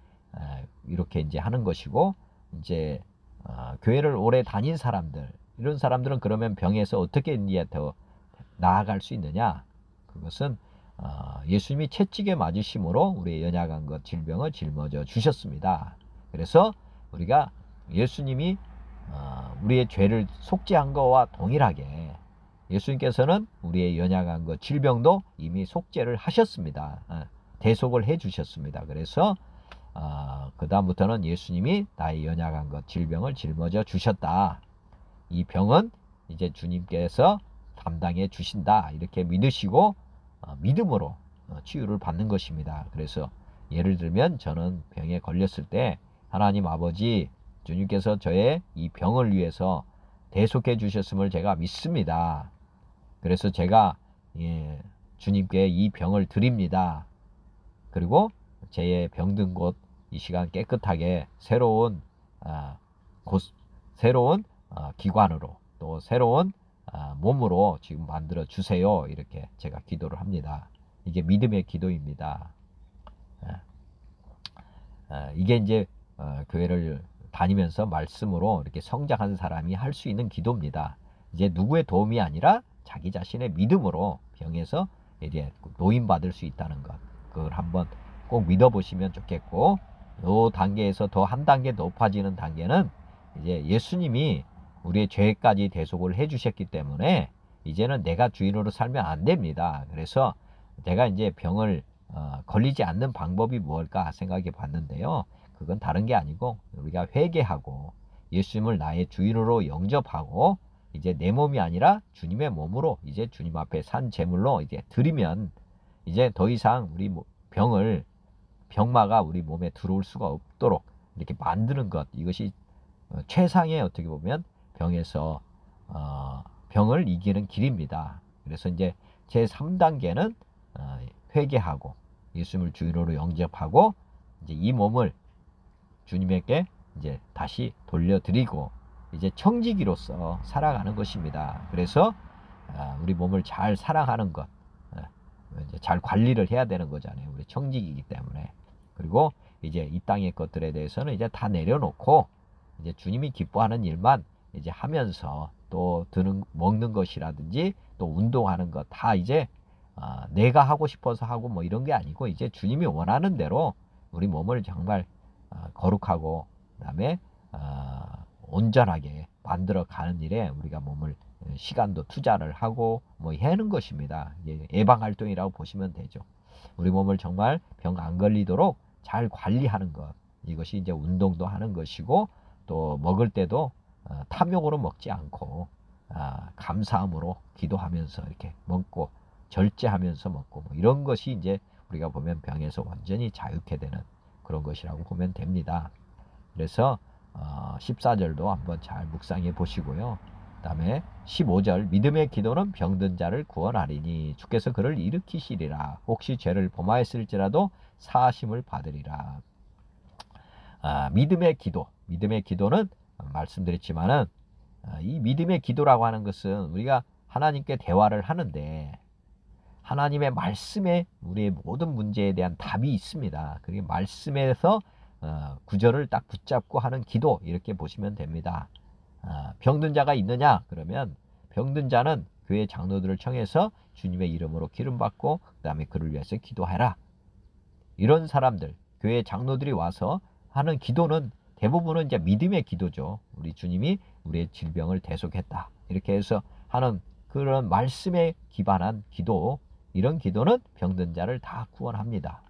이렇게 이제 하는 것이고, 이제 교회를 오래 다닌 사람들, 이런 사람들은 그러면 병에서 어떻게 이제 더 나아갈 수 있느냐? 그것은 예수님이 채찍에 맞으심으로 우리의 연약한 것, 질병을 짊어져 주셨습니다. 그래서 우리가 예수님이 우리의 죄를 속죄한 것과 동일하게 예수님께서는 우리의 연약한 것, 질병도 이미 속죄를 하셨습니다. 대속을 해 주셨습니다. 그래서 그 다음부터는 예수님이 나의 연약한 것, 질병을 짊어져 주셨다. 이 병은 이제 주님께서 담당해 주신다. 이렇게 믿으시고 믿음으로 치유를 받는 것입니다. 그래서 예를 들면 저는 병에 걸렸을 때 하나님 아버지, 주님께서 저의 이 병을 위해서 대속해 주셨음을 제가 믿습니다. 그래서 제가 주님께 이 병을 드립니다. 그리고 제 병든 곳 이 시간 깨끗하게 새로운 기관으로, 또 새로운 몸으로 지금 만들어 주세요. 이렇게 제가 기도를 합니다. 이게 믿음의 기도입니다. 이게 이제 교회를 다니면서 말씀으로 이렇게 성장한 사람이 할 수 있는 기도입니다. 이제 누구의 도움이 아니라 자기 자신의 믿음으로 병에서 이제 노인받을 수 있다는 것, 그걸 한번 꼭 믿어보시면 좋겠고, 이 단계에서 더 한 단계 높아지는 단계는 이제 예수님이 우리의 죄까지 대속을 해주셨기 때문에 이제는 내가 주인으로 살면 안 됩니다. 그래서 내가 이제 병을 걸리지 않는 방법이 무엇일까 생각해 봤는데요. 그건 다른 게 아니고 우리가 회개하고 예수님을 나의 주인으로 영접하고 이제 내 몸이 아니라 주님의 몸으로 이제 주님 앞에 산 제물로 이제 드리면 이제 더 이상 우리 병마가 우리 몸에 들어올 수가 없도록 이렇게 만드는 것, 이것이 최상의 어떻게 보면 병에서 병을 이기는 길입니다. 그래서 이제 제 3단계는 회개하고 예수님을 주인으로 영접하고 이제 이 몸을 주님에게 이제 다시 돌려드리고 이제 청지기로서 살아가는 것입니다. 그래서 우리 몸을 잘 사랑하는 것, 이제 잘 관리를 해야 되는 거잖아요. 우리 청지기이기 때문에. 그리고 이제 이 땅의 것들에 대해서는 이제 다 내려놓고 이제 주님이 기뻐하는 일만 이제 하면서, 또 먹는 것이라든지 또 운동하는 것 다 이제 내가 하고 싶어서 하고 뭐 이런 게 아니고 이제 주님이 원하는 대로 우리 몸을 정말 거룩하고 그다음에 온전하게 만들어 가는 일에 우리가 몸을 시간도 투자를 하고 뭐 하는 것입니다. 예방 활동이라고 보시면 되죠. 우리 몸을 정말 병 안 걸리도록 잘 관리하는 것, 이것이 이제 운동도 하는 것이고, 또 먹을 때도 탐욕으로 먹지 않고 감사함으로 기도하면서 이렇게 먹고 절제하면서 먹고 뭐 이런 것이 이제 우리가 보면 병에서 완전히 자유케 되는 그런 것이라고 보면 됩니다. 그래서 14절도 한번 잘 묵상해 보시고요. 그 다음에 15절, 믿음의 기도는 병든 자를 구원하리니 주께서 그를 일으키시리라. 혹시 죄를 범하였을지라도 사하심을 받으리라. 믿음의 기도는 말씀드렸지만은 이 믿음의 기도라고 하는 것은 우리가 하나님께 대화를 하는데 하나님의 말씀에 우리의 모든 문제에 대한 답이 있습니다. 그게 말씀에서 구절을 딱 붙잡고 하는 기도, 이렇게 보시면 됩니다. 병든 자가 있느냐? 그러면 병든 자는 교회 장로들을 청해서 주님의 이름으로 기름받고 그 다음에 그를 위해서 기도해라. 이런 사람들, 교회 장로들이 와서 하는 기도는 대부분은 이제 믿음의 기도죠. 우리 주님이 우리의 질병을 대속했다. 이렇게 해서 하는 그런 말씀에 기반한 기도, 이런 기도는 병든 자를 다 구원합니다.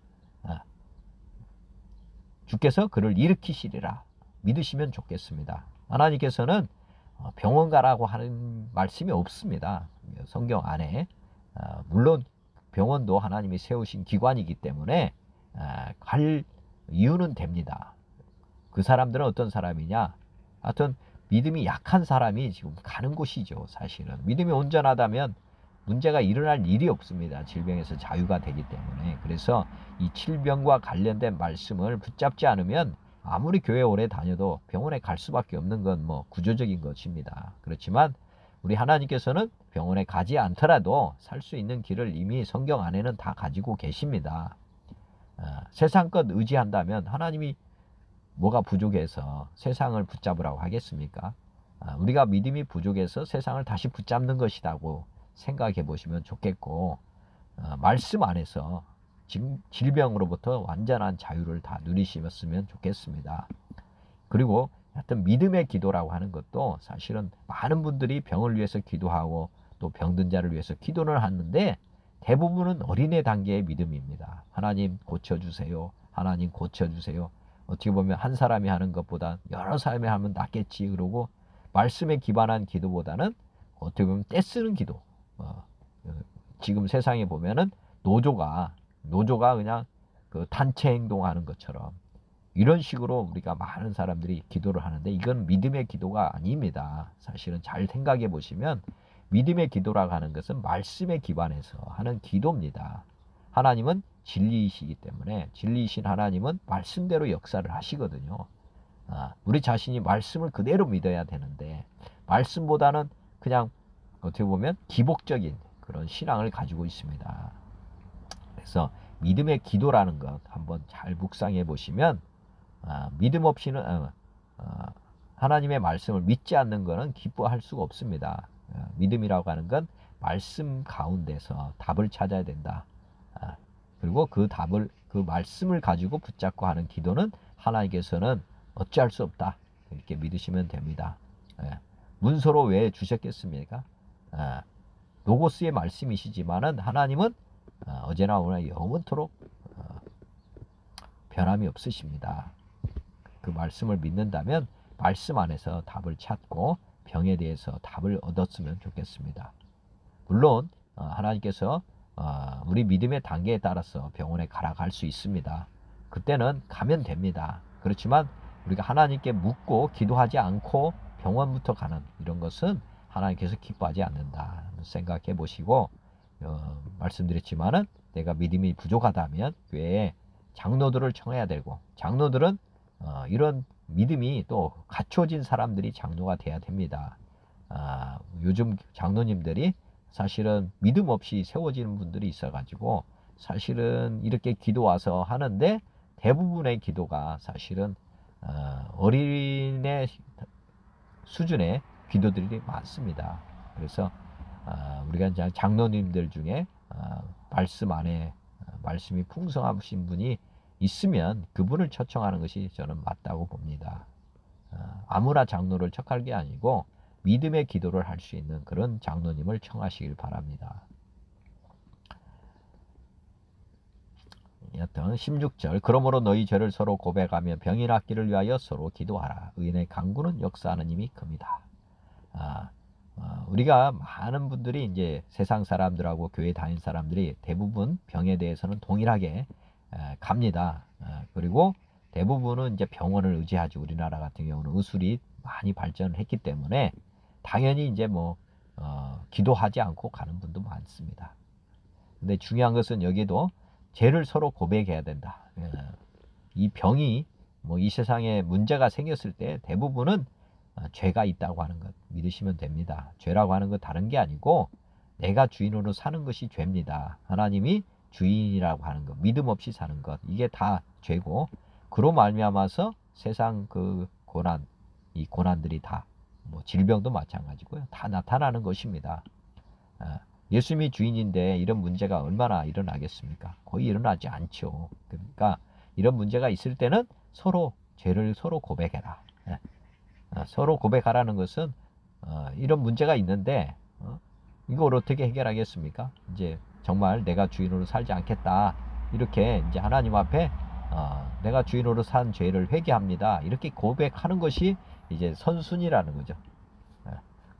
주께서 그를 일으키시리라 믿으시면 좋겠습니다. 하나님께서는 병원 가라고 하는 말씀이 없습니다. 성경 안에. 물론 병원도 하나님이 세우신 기관이기 때문에 갈 이유는 됩니다. 그 사람들은 어떤 사람이냐? 하여튼 믿음이 약한 사람이 지금 가는 곳이죠. 사실은 믿음이 온전하다면 문제가 일어날 일이 없습니다. 질병에서 자유가 되기 때문에. 그래서 이 질병과 관련된 말씀을 붙잡지 않으면 아무리 교회 오래 다녀도 병원에 갈 수밖에 없는 건 뭐 구조적인 것입니다. 그렇지만 우리 하나님께서는 병원에 가지 않더라도 살 수 있는 길을 이미 성경 안에는 다 가지고 계십니다. 세상 것 의지한다면 하나님이 뭐가 부족해서 세상을 붙잡으라고 하겠습니까? 우리가 믿음이 부족해서 세상을 다시 붙잡는 것이라고 생각해 보시면 좋겠고, 말씀 안에서 질병으로부터 완전한 자유를 다 누리시면 좋겠습니다. 그리고 하여튼 믿음의 기도라고 하는 것도 사실은 많은 분들이 병을 위해서 기도하고 또 병든 자를 위해서 기도를 하는데 대부분은 어린애 단계의 믿음입니다. 하나님 고쳐주세요. 하나님 고쳐주세요. 어떻게 보면 한 사람이 하는 것보다 여러 사람이 하면 낫겠지 그러고 말씀에 기반한 기도보다는 어떻게 보면 떼쓰는 기도. 지금 세상에 보면은 노조가 그냥 그 단체 행동하는 것처럼 이런 식으로 우리가 많은 사람들이 기도를 하는데 이건 믿음의 기도가 아닙니다. 사실은 잘 생각해 보시면 믿음의 기도라고 하는 것은 말씀에 기반해서 하는 기도입니다. 하나님은 진리이시기 때문에 진리이신 하나님은 말씀대로 역사를 하시거든요. 우리 자신이 말씀을 그대로 믿어야 되는데 말씀보다는 그냥 어떻게 보면 기복적인 그런 신앙을 가지고 있습니다. 그래서 믿음의 기도라는 것 한번 잘 묵상해 보시면 믿음 없이는 하나님의 말씀을 믿지 않는 것은 기뻐할 수가 없습니다. 믿음이라고 하는 건 말씀 가운데서 답을 찾아야 된다. 그리고 그 말씀을 가지고 붙잡고 하는 기도는 하나님께서는 어찌할 수 없다. 이렇게 믿으시면 됩니다. 문서로 왜 주셨겠습니까? 로고스의 말씀이시지만은 하나님은 어제나 오늘 영원토록 변함이 없으십니다. 그 말씀을 믿는다면 말씀 안에서 답을 찾고 병에 대해서 답을 얻었으면 좋겠습니다. 물론 하나님께서 우리 믿음의 단계에 따라서 병원에 갈 수 있습니다. 그때는 가면 됩니다. 그렇지만 우리가 하나님께 묻고 기도하지 않고 병원부터 가는 이런 것은 하나님께서 기뻐하지 않는다 생각해 보시고 말씀드렸지만은 내가 믿음이 부족하다면 교회에 장로들을 청해야 되고 장로들은 이런 믿음이 또 갖춰진 사람들이 장로가 돼야 됩니다. 요즘 장로님들이 사실은 믿음 없이 세워지는 분들이 있어가지고 사실은 이렇게 기도 와서 하는데 대부분의 기도가 사실은 어린애 수준의 기도들이 많습니다. 그래서 우리가 장로님들 중에 말씀 안에 말씀이 풍성하신 분이 있으면 그분을 초청하는 것이 저는 맞다고 봅니다. 아무나 장로를 척할 게 아니고 믿음의 기도를 할 수 있는 그런 장로님을 청하시길 바랍니다. 여튼 16절 그러므로 너희 죄를 서로 고백하며 병이 낫기를 위하여 서로 기도하라. 의인의 간구는 역사하는 힘이 큽니다. 우리가 많은 분들이 이제 세상 사람들하고 교회 다닌 사람들이 대부분 병에 대해서는 동일하게 갑니다. 그리고 대부분은 이제 병원을 의지하지. 우리나라 같은 경우는 의술이 많이 발전을 했기 때문에 당연히 이제 기도하지 않고 가는 분도 많습니다. 근데 중요한 것은 여기도 죄를 서로 고백해야 된다. 이 병이 이 세상에 문제가 생겼을 때 대부분은 죄가 있다고 하는 것 믿으시면 됩니다. 죄라고 하는 것 다른 게 아니고 내가 주인으로 사는 것이 죄입니다. 하나님이 주인이라고 하는 것, 믿음 없이 사는 것, 이게 다 죄고 그로 말미암아서 세상 그 고난, 이 고난들이 다 질병도 마찬가지고요. 다 나타나는 것입니다. 예수님이 주인인데 이런 문제가 얼마나 일어나겠습니까? 거의 일어나지 않죠. 그러니까 이런 문제가 있을 때는 서로 죄를 서로 고백해라. 서로 고백하라는 것은 이런 문제가 있는데 이걸 어떻게 해결하겠습니까? 이제 정말 내가 주인으로 살지 않겠다. 이렇게 이제 하나님 앞에 내가 주인으로 산 죄를 회개합니다. 이렇게 고백하는 것이 이제 선순이라는 거죠.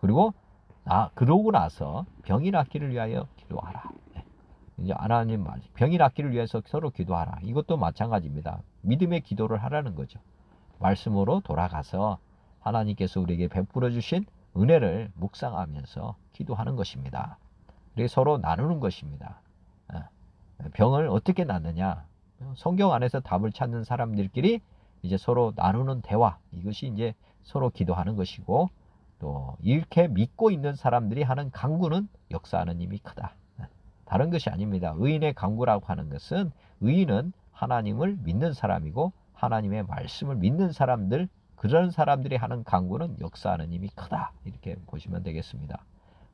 그리고 그러고 나서 병이 낫기를 위하여 기도하라. 이제 하나님 말, 병이 낫기를 위해서 서로 기도하라. 이것도 마찬가지입니다. 믿음의 기도를 하라는 거죠. 말씀으로 돌아가서 하나님께서 우리에게 베풀어 주신 은혜를 묵상하면서 기도하는 것입니다. 그리고 서로 나누는 것입니다. 병을 어떻게 낫느냐? 성경 안에서 답을 찾는 사람들끼리 이제 서로 나누는 대화, 이것이 이제 서로 기도하는 것이고, 또 이렇게 믿고 있는 사람들이 하는 간구는 역사하는 힘이 크다. 다른 것이 아닙니다. 의인의 간구라고 하는 것은, 의인은 하나님을 믿는 사람이고 하나님의 말씀을 믿는 사람들, 그런 사람들이 하는 간구는 역사하는 힘이 크다. 이렇게 보시면 되겠습니다.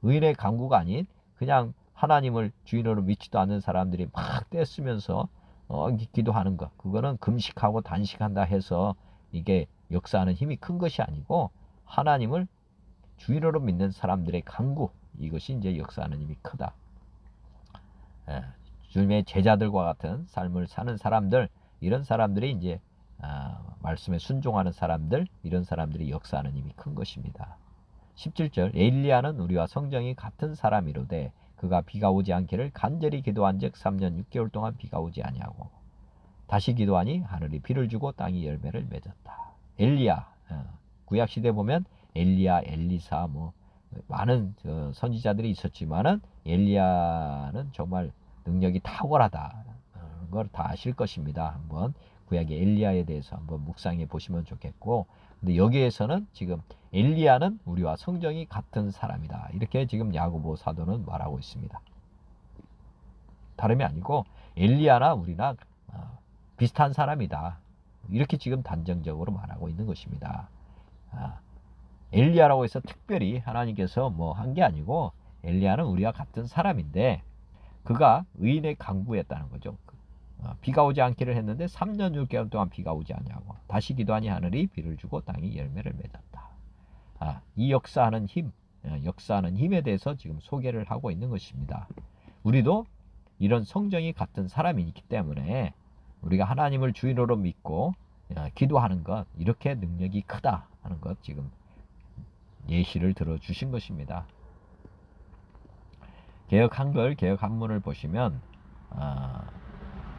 의인의 간구가 아닌 그냥 하나님을 주인으로 믿지도 않는 사람들이 막 떼쓰면서 기도하는 것, 그거는 금식하고 단식한다 해서 이게 역사하는 힘이 큰 것이 아니고, 하나님을 주인으로 믿는 사람들의 간구, 이것이 이제 역사하는 힘이 크다. 주님의 제자들과 같은 삶을 사는 사람들, 이런 사람들이 이제 말씀에 순종하는 사람들, 이런 사람들이 역사하는 힘이 큰 것입니다. 17절, 엘리야는 우리와 성정이 같은 사람이로되 그가 비가 오지 않기를 간절히 기도한 즉 3년 6개월 동안 비가 오지 아니하고 다시 기도하니 하늘이 비를 주고 땅이 열매를 맺었다. 엘리야, 구약시대 보면 엘리야, 엘리사 많은 선지자들이 있었지만은 엘리야는 정말 능력이 탁월하다. 걸 다 아실 것입니다. 한번 구약의 엘리야에 대해서 한번 묵상해 보시면 좋겠고, 근데 여기에서는 지금 엘리야는 우리와 성정이 같은 사람이다. 이렇게 지금 야고보 사도는 말하고 있습니다. 다름이 아니고 엘리야나 우리나 비슷한 사람이다. 이렇게 지금 단정적으로 말하고 있는 것입니다. 엘리야라고 해서 특별히 하나님께서 한 게 아니고, 엘리야는 우리와 같은 사람인데 그가 의인의 간구했다는 거죠. 비가 오지 않기를 했는데 3년 6개월 동안 비가 오지 않냐고 다시 기도하니 하늘이 비를 주고 땅이 열매를 맺었다. 이 역사하는 힘, 역사하는 힘에 대해서 지금 소개를 하고 있는 것입니다. 우리도 이런 성정이 같은 사람이기 때문에 우리가 하나님을 주인으로 믿고 기도하는 것, 이렇게 능력이 크다 하는 것 지금 예시를 들어주신 것입니다. 개역 한글, 개역 한문을 보시면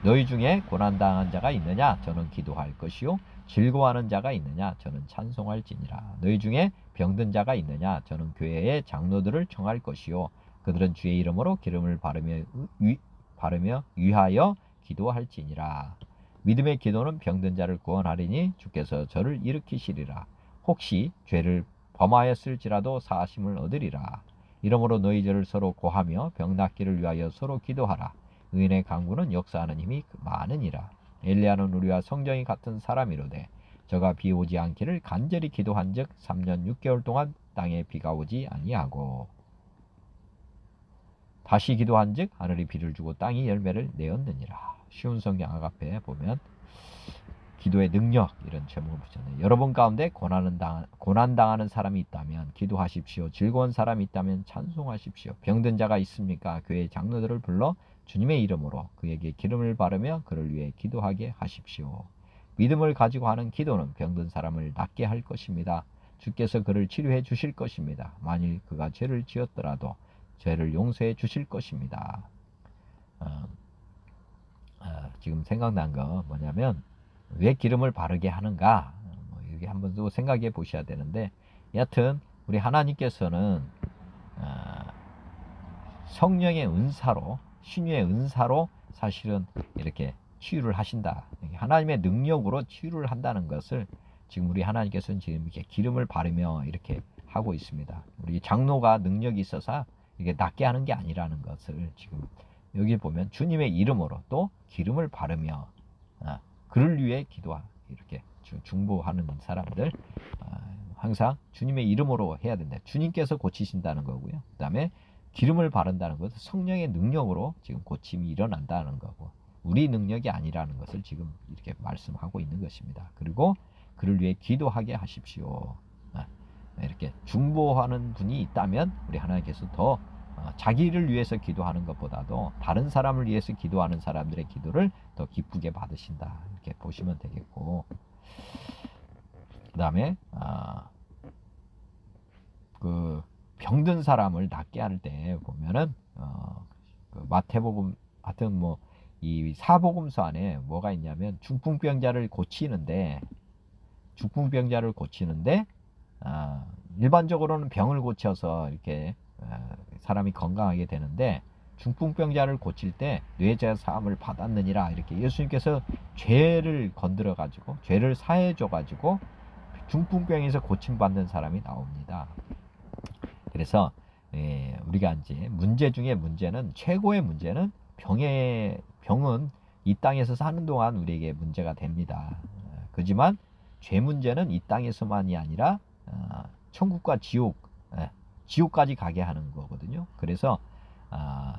너희 중에 고난당한 자가 있느냐? 저는 기도할 것이요. 즐거워하는 자가 있느냐? 저는 찬송할지니라. 너희 중에 병든 자가 있느냐? 저는 교회의 장로들을 청할 것이요. 그들은 주의 이름으로 기름을 바르며 위하여 기도할지니라. 믿음의 기도는 병든 자를 구원하리니 주께서 저를 일으키시리라. 혹시 죄를 범하였을지라도 사하심을 얻으리라. 이러므로 너희 죄를 서로 고하며 병 낫기를 위하여 서로 기도하라. 의인의 간구는 역사하는 힘이 많으니라. 엘리야는 우리와 성정이 같은 사람이로되 저가 비 오지 않기를 간절히 기도한즉 3년 6개월 동안 땅에 비가 오지 아니하고 다시 기도한즉 하늘이 비를 주고 땅이 열매를 내었느니라. 쉬운 성경 아가페에 보면 기도의 능력, 이런 제목을 붙였네요. 여러분 가운데 고난당하는 사람이 있다면 기도하십시오. 즐거운 사람이 있다면 찬송하십시오. 병든 자가 있습니까? 교회 장로들을 불러 주님의 이름으로 그에게 기름을 바르며 그를 위해 기도하게 하십시오. 믿음을 가지고 하는 기도는 병든 사람을 낫게 할 것입니다. 주께서 그를 치료해 주실 것입니다. 만일 그가 죄를 지었더라도 죄를 용서해 주실 것입니다. 지금 생각난 거 뭐냐면, 왜 기름을 바르게 하는가? 이게 한번 또 생각해 보셔야 되는데, 여하튼 우리 하나님께서는 성령의 은사로, 신유의 은사로 사실은 이렇게 치유를 하신다. 하나님의 능력으로 치유를 한다는 것을 지금 우리 하나님께서는 지금 이렇게 기름을 바르며 이렇게 하고 있습니다. 우리 장로가 능력이 있어서 이게 낫게 하는 게 아니라는 것을 지금 여기 보면 주님의 이름으로 또 기름을 바르며 그를 위해 기도하, 이렇게 중보하는 사람들 항상 주님의 이름으로 해야 된다. 주님께서 고치신다는 거고요. 그 다음에 기름을 바른다는 것은 성령의 능력으로 지금 고침이 일어난다는 거고, 우리 능력이 아니라는 것을 지금 이렇게 말씀하고 있는 것입니다. 그리고 그를 위해 기도하게 하십시오. 이렇게 중보하는 분이 있다면 우리 하나님께서 더 자기를 위해서 기도하는 것보다도 다른 사람을 위해서 기도하는 사람들의 기도를 더 기쁘게 받으신다, 이렇게 보시면 되겠고, 그 다음에 그 병든 사람을 낫게 할 때 보면은 그 마태복음 하여튼 뭐 이 사복음서 안에 뭐가 있냐면 중풍병자를 고치는데 일반적으로는 병을 고쳐서 이렇게 사람이 건강하게 되는데, 중풍병자를 고칠 때 뇌자 사함을 받았느니라, 이렇게 예수님께서 죄를 건드려 가지고 죄를 사해 줘 가지고 중풍병에서 고침받는 사람이 나옵니다. 그래서 우리가 이제 문제 중에 문제는, 최고의 문제는 병은 이 땅에서 사는 동안 우리에게 문제가 됩니다. 그렇지만 죄 문제는 이 땅에서만이 아니라 천국과 지옥까지 가게 하는 거거든요. 그래서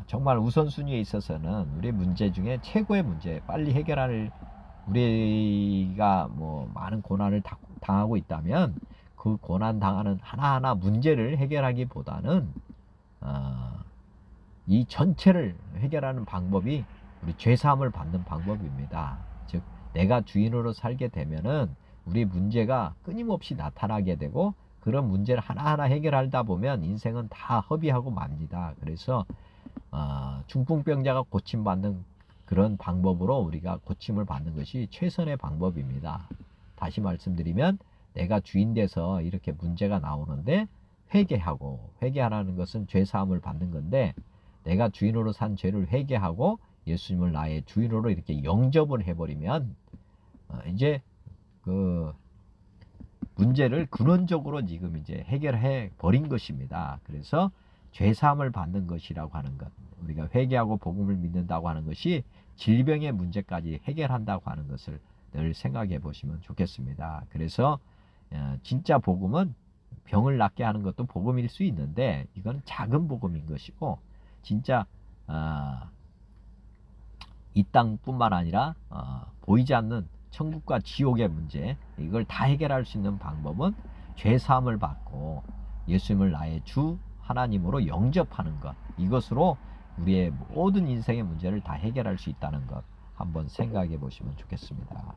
정말 우선순위에 있어서는 우리 문제 중에 최고의 문제, 빨리 해결할, 우리가 뭐 많은 고난을 당하고 있다면 그 고난 당하는 하나하나 문제를 해결하기보다는 이 전체를 해결하는 방법이 우리 죄사함을 받는 방법입니다. 즉 내가 주인으로 살게 되면은 우리 문제가 끊임없이 나타나게 되고, 그런 문제를 하나하나 해결하다 보면 인생은 다 허비하고 맙니다. 그래서 중풍병자가 고침받는 그런 방법으로 우리가 고침을 받는 것이 최선의 방법입니다. 다시 말씀드리면, 내가 주인 돼서 이렇게 문제가 나오는데 회개하라는 것은 죄사함을 받는 건데, 내가 주인으로 산 죄를 회개하고 예수님을 나의 주인으로 이렇게 영접을 해버리면 이제 그 문제를 근원적으로 지금 이제 해결해 버린 것입니다. 그래서 죄사함을 받는 것이라고 하는 것, 우리가 회개하고 복음을 믿는다고 하는 것이 질병의 문제까지 해결한다고 하는 것을 늘 생각해 보시면 좋겠습니다. 그래서 진짜 복음은 병을 낫게 하는 것도 복음일 수 있는데, 이건 작은 복음인 것이고, 진짜 이 땅뿐만 아니라 보이지 않는 천국과 지옥의 문제, 이걸 다 해결할 수 있는 방법은 죄사함을 받고 예수님을 나의 주 하나님으로 영접하는 것, 이것으로 우리의 모든 인생의 문제를 다 해결할 수 있다는 것 한번 생각해 보시면 좋겠습니다.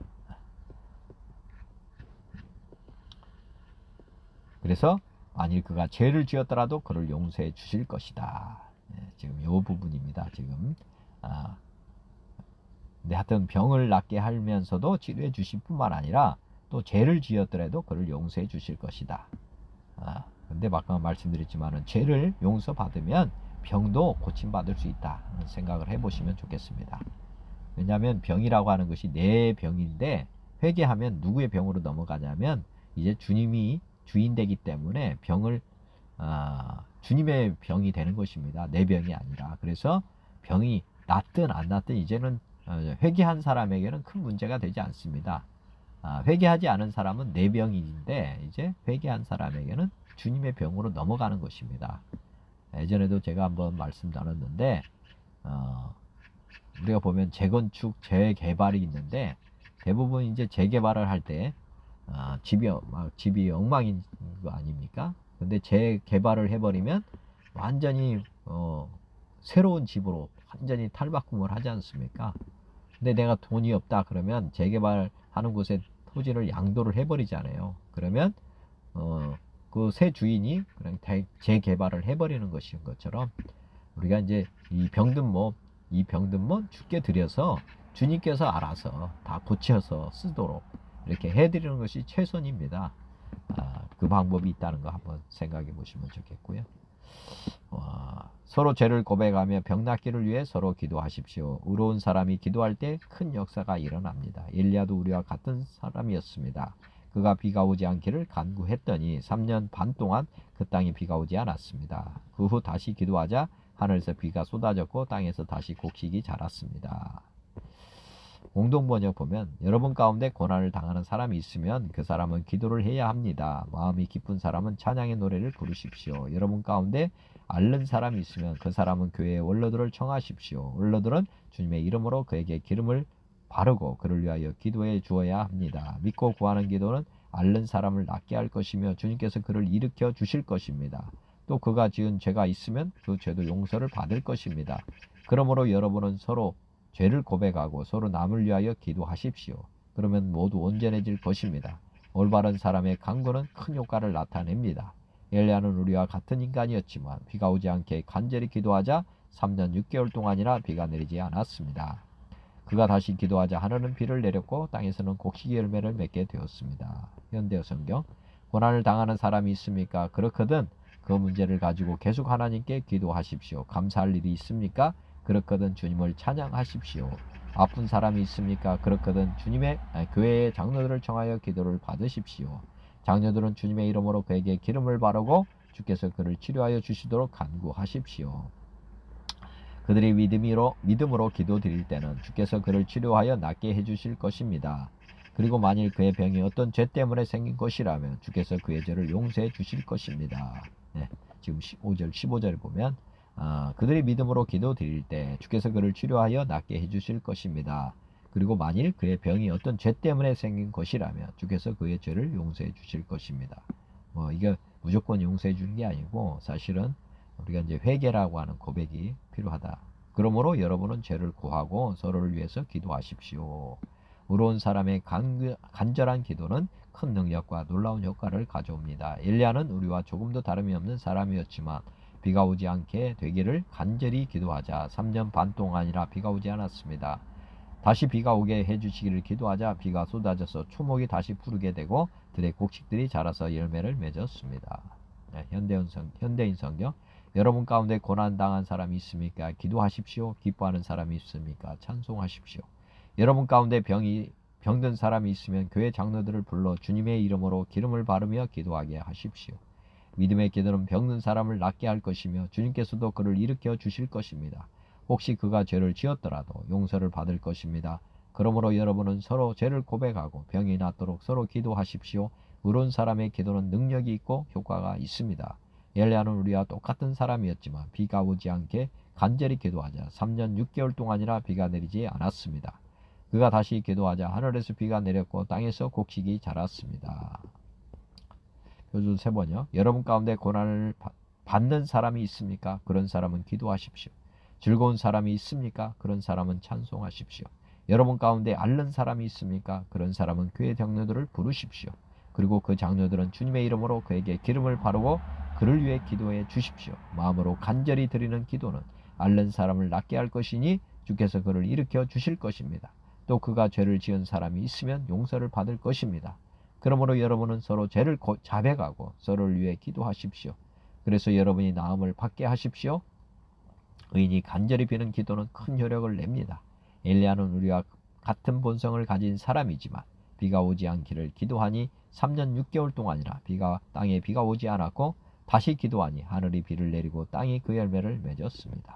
그래서 만일 그가 죄를 지었더라도 그를 용서해 주실 것이다. 지금 이 부분입니다. 지금 근데 하여튼 병을 낫게 하면서도 치료해 주실 뿐만 아니라 또 죄를 지었더라도 그를 용서해 주실 것이다. 근데 아까 말씀드렸지만은 죄를 용서받으면 병도 고침받을 수 있다 하는 생각을 해보시면 좋겠습니다. 왜냐하면 병이라고 하는 것이 내 병인데, 회개하면 누구의 병으로 넘어가냐면 이제 주님이 주인 되기 때문에 병을 주님의 병이 되는 것입니다. 내 병이 아니라. 그래서 병이 낫든 안 낫든 이제는 회개한 사람에게는 큰 문제가 되지 않습니다. 회개하지 않은 사람은 내 병인데, 이제 회개한 사람에게는 주님의 병으로 넘어가는 것입니다. 예전에도 제가 한번 말씀 나눴는데, 우리가 보면 재건축, 재개발이 있는데, 대부분 이제 재개발을 할 때 집이 엉망인 거 아닙니까? 근데 재개발을 해버리면 완전히 새로운 집으로 완전히 탈바꿈을 하지 않습니까? 근데 내가 돈이 없다 그러면 재개발하는 곳에 토지를 양도를 해버리잖아요. 그러면 그 새 주인이 그냥 재개발을 해버리는 것인 것처럼, 우리가 이제 이 병든 몸 주께 드려서 주님께서 알아서 다 고쳐서 쓰도록 이렇게 해드리는 것이 최선입니다. 그 방법이 있다는 거 한번 생각해 보시면 좋겠고요. 서로 죄를 고백하며 병 낫기를 위해 서로 기도하십시오. 의로운 사람이 기도할 때 큰 역사가 일어납니다. 엘리야도 우리와 같은 사람이었습니다. 그가 비가 오지 않기를 간구했더니 3년 반 동안 그 땅에 비가 오지 않았습니다. 그 후 다시 기도하자 하늘에서 비가 쏟아졌고 땅에서 다시 곡식이 자랐습니다. 공동번역 보면 여러분 가운데 고난을 당하는 사람이 있으면 그 사람은 기도를 해야 합니다. 마음이 기쁜 사람은 찬양의 노래를 부르십시오. 여러분 가운데 앓는 사람이 있으면 그 사람은 교회의 원로들을 청하십시오. 원로들은 주님의 이름으로 그에게 기름을 바르고 그를 위하여 기도해 주어야 합니다. 믿고 구하는 기도는 앓는 사람을 낫게 할 것이며 주님께서 그를 일으켜 주실 것입니다. 또 그가 지은 죄가 있으면 그 죄도 용서를 받을 것입니다. 그러므로 여러분은 서로 죄를 고백하고 서로 남을 위하여 기도하십시오. 그러면 모두 온전해질 것입니다. 올바른 사람의 간구는 큰 효과를 나타냅니다. 엘리야는 우리와 같은 인간이었지만 비가 오지 않게 간절히 기도하자 3년 6개월 동안이나 비가 내리지 않았습니다. 그가 다시 기도하자 하늘은 비를 내렸고 땅에서는 곡식의 열매를 맺게 되었습니다. 현대어 성경. 고난을 당하는 사람이 있습니까? 그렇거든 그 문제를 가지고 계속 하나님께 기도하십시오. 감사할 일이 있습니까? 그렇거든 주님을 찬양하십시오. 아픈 사람이 있습니까? 그렇거든 교회의 장로들을 청하여 기도를 받으십시오. 장로들은 주님의 이름으로 그에게 기름을 바르고 주께서 그를 치료하여 주시도록 간구하십시오. 그들이 믿음으로 기도드릴 때는 주께서 그를 치료하여 낫게 해주실 것입니다. 그리고 만일 그의 병이 어떤 죄 때문에 생긴 것이라면 주께서 그의 죄를 용서해 주실 것입니다. 네, 지금 15절 보면 그들이 믿음으로 기도드릴 때 주께서 그를 치료하여 낫게 해주실 것입니다. 그리고 만일 그의 병이 어떤 죄 때문에 생긴 것이라면 주께서 그의 죄를 용서해 주실 것입니다. 이게 무조건 용서해 주는 게 아니고 사실은 우리가 이제 회개라고 하는 고백이 필요하다. 그러므로 여러분은 죄를 구하고 서로를 위해서 기도하십시오. 의로운 사람의 간절한 기도는 큰 능력과 놀라운 효과를 가져옵니다. 엘리야는 우리와 조금도 다름이 없는 사람이었지만 비가 오지 않게 되기를 간절히 기도하자 3년 반 동안이나 비가 오지 않았습니다. 다시 비가 오게 해주시기를 기도하자 비가 쏟아져서 초목이 다시 푸르게 되고 들의 곡식들이 자라서 열매를 맺었습니다. 네, 현대인 성경. 여러분 가운데 고난당한 사람이 있습니까? 기도하십시오. 기뻐하는 사람이 있습니까? 찬송하십시오. 여러분 가운데 병든 사람이 있으면 교회 장로들을 불러 주님의 이름으로 기름을 바르며 기도하게 하십시오. 믿음의 기도는 병든 사람을 낫게 할 것이며 주님께서도 그를 일으켜 주실 것입니다. 혹시 그가 죄를 지었더라도 용서를 받을 것입니다. 그러므로 여러분은 서로 죄를 고백하고 병이 낫도록 서로 기도하십시오. 의로운 사람의 기도는 능력이 있고 효과가 있습니다. 엘리야는 우리와 똑같은 사람이었지만 비가 오지 않게 간절히 기도하자 3년 6개월 동안이나 비가 내리지 않았습니다. 그가 다시 기도하자 하늘에서 비가 내렸고 땅에서 곡식이 자랐습니다. 표준 3번이요. 여러분 가운데 고난을 받는 사람이 있습니까? 그런 사람은 기도하십시오. 즐거운 사람이 있습니까? 그런 사람은 찬송하십시오. 여러분 가운데 앓는 사람이 있습니까? 그런 사람은 교회 장로들을 부르십시오. 그리고 그 장로들은 주님의 이름으로 그에게 기름을 바르고 그를 위해 기도해 주십시오. 마음으로 간절히 드리는 기도는 앓는 사람을 낫게 할 것이니 주께서 그를 일으켜 주실 것입니다. 또 그가 죄를 지은 사람이 있으면 용서를 받을 것입니다. 그러므로 여러분은 서로 죄를 자백하고 서로를 위해 기도하십시오. 그래서 여러분이 나음을 받게 하십시오. 의인이 간절히 비는 기도는 큰 효력을 냅니다. 엘리야는 우리와 같은 본성을 가진 사람이지만 비가 오지 않기를 기도하니 3년 6개월 동안이나 땅에 비가 오지 않았고 다시 기도하니 하늘이 비를 내리고 땅이 그 열매를 맺었습니다.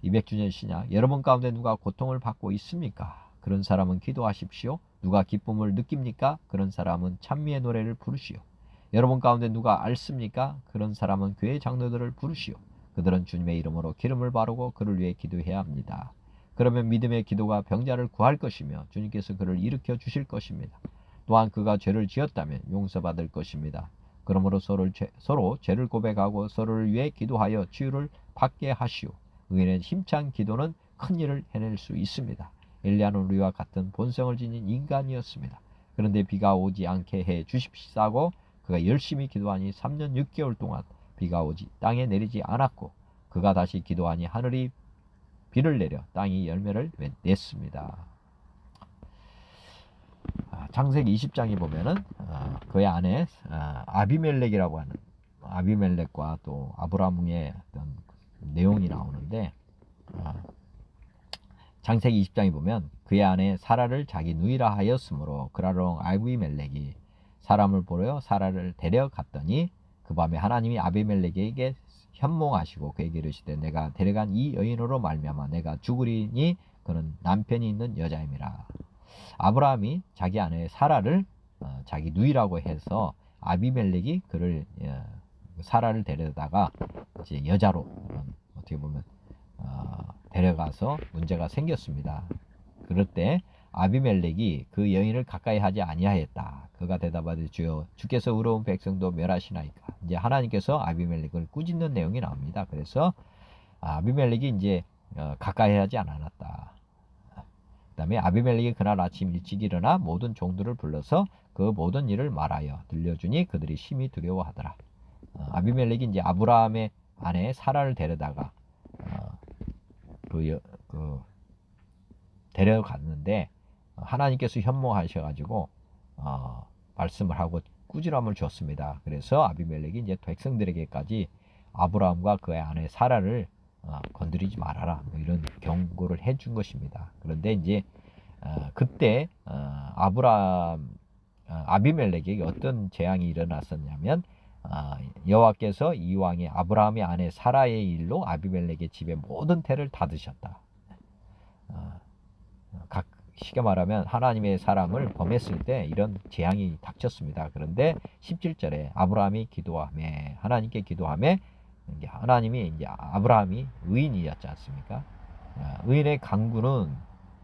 200주년 신약. 여러분 가운데 누가 고통을 받고 있습니까? 그런 사람은 기도하십시오. 누가 기쁨을 느낍니까? 그런 사람은 찬미의 노래를 부르시오. 여러분 가운데 누가 앓습니까? 그런 사람은 교회 장로들을 부르시오. 그들은 주님의 이름으로 기름을 바르고 그를 위해 기도해야 합니다. 그러면 믿음의 기도가 병자를 구할 것이며 주님께서 그를 일으켜 주실 것입니다. 또한 그가 죄를 지었다면 용서받을 것입니다. 그러므로 서로 죄를 고백하고 서로를 위해 기도하여 치유를 받게 하시오. 의인의 힘찬 기도는 큰 일을 해낼 수 있습니다. 엘리야는 우리와 같은 본성을 지닌 인간이었습니다. 그런데 비가 오지 않게 해 주십시오. 그가 열심히 기도하니 3년 6개월 동안 비가 땅에 내리지 않았고 그가 다시 기도하니 하늘이 비를 내려 땅이 열매를 냈습니다. 창세기 20장에 보면은 그의 아내 아비멜렉이라고 하는 아비멜렉과 또 아브라함의 어떤 내용이 나오는데 창세기 20장에 보면 그의 아내 사라를 자기 누이라 하였으므로 그라롱 아비멜렉이 사람을 보려 사라를 데려갔더니 그 밤에 하나님이 아비멜렉에게 현몽하시고 그에게 이르시되 내가 데려간 이 여인으로 말미암아 내가 죽으리니 그는 남편이 있는 여자임이라. 아브라함이 자기 아내 사라를 자기 누이라고 해서 아비멜렉이 그를 사라를 데려다가 이제 여자로 어떻게 보면 데려가서 문제가 생겼습니다. 그럴 때 아비멜렉이 그 여인을 가까이 하지 아니하였다. 그가 대답하되 주여 주께서 의로운 백성도 멸하시나이까. 이제 하나님께서 아비멜렉을 꾸짖는 내용이 나옵니다. 그래서 아비멜렉이 이제 가까이 하지 않았다. 그 다음에 아비멜렉이 그날 아침 일찍 일어나 모든 종들을 불러서 그 모든 일을 말하여 들려주니 그들이 심히 두려워하더라. 아비멜렉이 이제 아브라함의 아내 사라를 데려다가 데려갔는데 하나님께서 현몽하셔가지고 말씀을 하고 꾸지람을 줬습니다. 그래서 아비멜렉이 이제 백성들에게까지 아브라함과 그의 아내 사라를 건드리지 말아라, 뭐 이런 경고를 해준 것입니다. 그런데 이제 그때 아비멜렉에게 어떤 재앙이 일어났었냐면 여호와께서 이왕에 아브라함의 아내 사라의 일로 아비멜렉의 집에 모든 태를 닫으셨다. 쉽게 말하면 하나님의 사람을 범했을 때 이런 재앙이 닥쳤습니다. 그런데 17절에 아브라함이 기도하며 하나님께 기도하며 하나님이 이제 아브라함이 의인이었지 않습니까? 의인의 강구는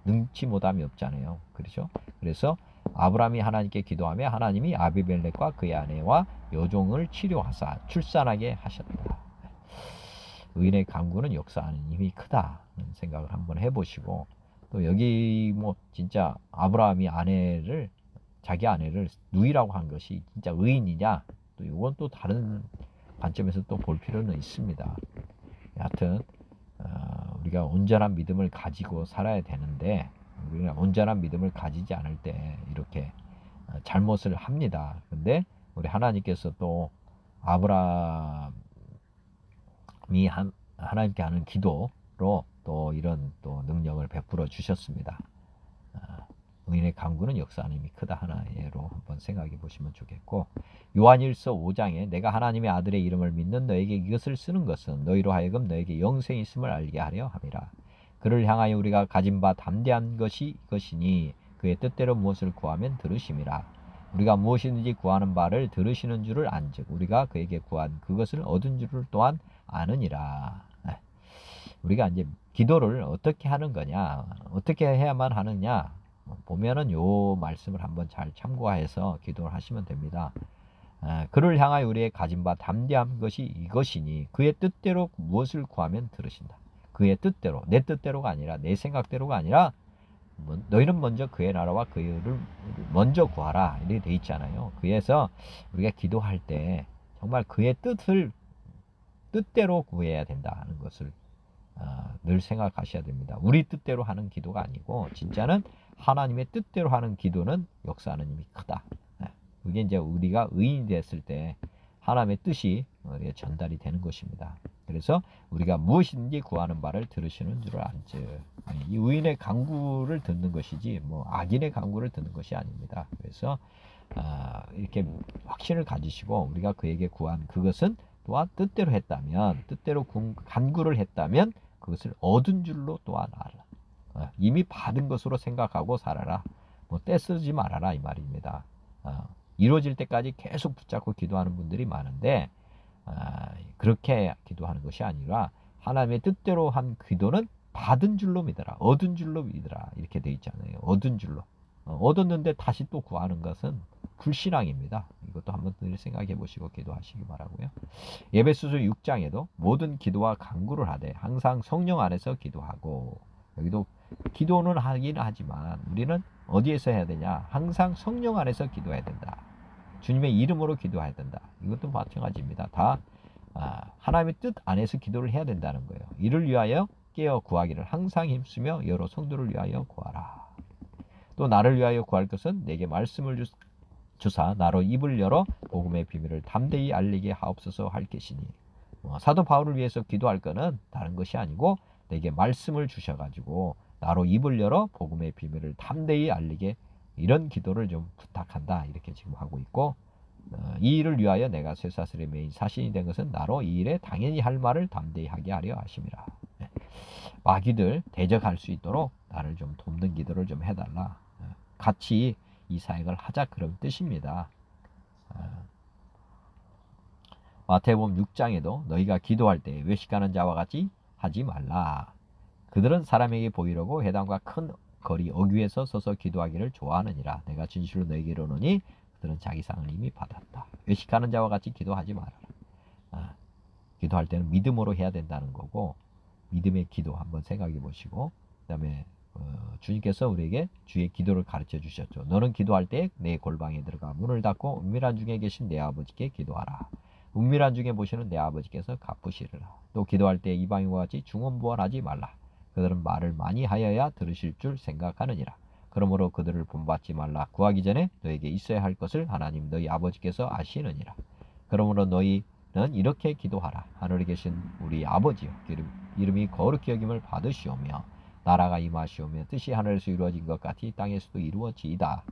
능치 못함이 없잖아요. 그렇죠? 그래서 아브라함이 하나님께 기도하며 하나님이 아비멜렉과 그의 아내와 여종을 치료하사 출산하게 하셨다. 의인의 강구는 역사하는 힘이 크다 생각을 한번 해보시고, 또 여기 뭐 진짜 아브라함이 자기 아내를 누이라고 한 것이 진짜 의인이냐, 또 이건 또 다른 관점에서 또 볼 필요는 있습니다. 하여튼 우리가 온전한 믿음을 가지고 살아야 되는데, 우리가 온전한 믿음을 가지지 않을 때 이렇게 잘못을 합니다. 근데 우리 하나님께서 또 아브라함이 하나님께 하는 기도로 또 이런 또 능력을 베풀어 주셨습니다. 의인의 강구는 역사하는 힘이 크다 하나로 한번 생각해 보시면 좋겠고, 요한일서 5장에 내가 하나님의 아들의 이름을 믿는 너에게 이것을 쓰는 것은 너희로 하여금 너에게 영생이 있음을 알게 하려 함이라. 그를 향하여 우리가 가진 바 담대한 것이 이것이니 그의 뜻대로 무엇을 구하면 들으심이라. 우리가 무엇이든지 구하는 바를 들으시는 줄을 안즉 우리가 그에게 구한 그것을 얻은 줄을 또한 아느니라. 우리가 이제 기도를 어떻게 하는 거냐, 어떻게 해야만 하느냐 보면은 요 말씀을 한번 잘 참고해서 기도를 하시면 됩니다. 그를 향하여 우리의 가진 바 담대한 것이 이것이니 그의 뜻대로 무엇을 구하면 들으신다. 그의 뜻대로, 내 뜻대로가 아니라, 내 생각대로가 아니라 너희는 먼저 그의 나라와 그의 의를 먼저 구하라 이렇게 돼 있잖아요. 그래서 우리가 기도할 때 정말 그의 뜻대로 구해야 된다는 것을 늘 생각하셔야 됩니다. 우리 뜻대로 하는 기도가 아니고 진짜는 하나님의 뜻대로 하는 기도는 역사하는 힘이 크다. 그게 이제 우리가 의인이 됐을 때 하나님의 뜻이 전달이 되는 것입니다. 그래서 우리가 무엇이든지 구하는 바를 들으시는 줄을 안즉, 이 의인의 간구를 듣는 것이지 뭐 악인의 간구를 듣는 것이 아닙니다. 그래서 이렇게 확신을 가지시고 우리가 그에게 구한 그것은 또한 뜻대로 했다면, 뜻대로 간구를 했다면 그것을 얻은 줄로 또한 알아. 이미 받은 것으로 생각하고 살아라. 뭐 떼쓰지 말아라 이 말입니다. 이루어질 때까지 계속 붙잡고 기도하는 분들이 많은데 그렇게 기도하는 것이 아니라 하나님의 뜻대로 한 기도는 받은 줄로 믿어라, 얻은 줄로 믿어라 이렇게 돼 있잖아요. 얻은 줄로. 얻었는데 다시 또 구하는 것은 불신앙입니다. 이것도 한번 생각해 보시고 기도하시기 바라고요. 에베소서 6장에도 모든 기도와 간구를 하되 항상 성령 안에서 기도하고, 여기도 기도는 하긴 하지만 우리는 어디에서 해야 되냐? 항상 성령 안에서 기도해야 된다. 주님의 이름으로 기도해야 된다. 이것도 마찬가지입니다. 다 하나님의 뜻 안에서 기도를 해야 된다는 거예요. 이를 위하여 깨어 구하기를 항상 힘쓰며 여러 성도를 위하여 구하라. 또 나를 위하여 구할 것은 내게 말씀을 주사 나로 입을 열어 복음의 비밀을 담대히 알리게 하옵소서 할 것이니, 사도 바울을 위해서 기도할 것은 다른 것이 아니고 내게 말씀을 주셔가지고 나로 입을 열어 복음의 비밀을 담대히 알리게, 이런 기도를 좀 부탁한다 이렇게 지금 하고 있고, 이 일을 위하여 내가 쇠사슬의 메인 사신이 된 것은 나로 이 일에 당연히 할 말을 담대히 하게 하려 하심이라. 마귀들 대적할 수 있도록 나를 좀 돕는 기도를 좀 해달라. 같이 이 사역을 하자, 그런 뜻입니다. 마태복음 6장에도 너희가 기도할 때 외식하는 자와 같이 하지 말라. 그들은 사람에게 보이려고 회당과 큰 거리 어귀에서 서서 기도하기를 좋아하느니라. 내가 진실로 너희에게 이르노니 그들은 자기 상을 이미 받았다. 외식하는 자와 같이 기도하지 말아라. 기도할 때는 믿음으로 해야 된다는 거고, 믿음의 기도 한번 생각해 보시고, 그 다음에 주님께서 우리에게 주의 기도를 가르쳐 주셨죠. 너는 기도할 때 내 골방에 들어가 문을 닫고 은밀한 중에 계신 내 아버지께 기도하라. 은밀한 중에 보시는 내 아버지께서 갚으시리라. 또 기도할 때 이방인과 같이 중언부언하지 말라. 그들은 말을 많이 하여야 들으실 줄 생각하느니라. 그러므로 그들을 본받지 말라. 구하기 전에 너에게 있어야 할 것을 하나님 너희 아버지께서 아시느니라. 그러므로 너희는 이렇게 기도하라. 하늘에 계신 우리 아버지여, 이름이 거룩히 여김을 받으시오며 나라가 임하시오며 뜻이 하늘에서 이루어진 것 같이 땅에서도 이루어지이다.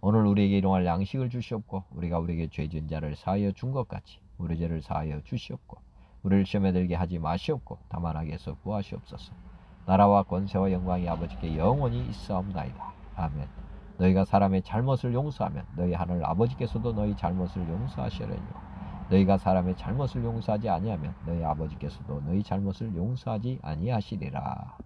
오늘 우리에게 일용할 양식을 주시옵고 우리가 우리에게 죄 지은 자를 사하여 준 것 같이 우리 죄를 사하여 주시옵고 우리를 시험에 들게 하지 마시옵고 다만 악에서 구하시옵소서. 나라와 권세와 영광이 아버지께 영원히 있사옵나이다. 아멘. 너희가 사람의 잘못을 용서하면 너희 하늘 아버지께서도 너희 잘못을 용서하시려니와 너희가 사람의 잘못을 용서하지 아니하면 너희 아버지께서도 너희 잘못을 용서하지 아니하시리라.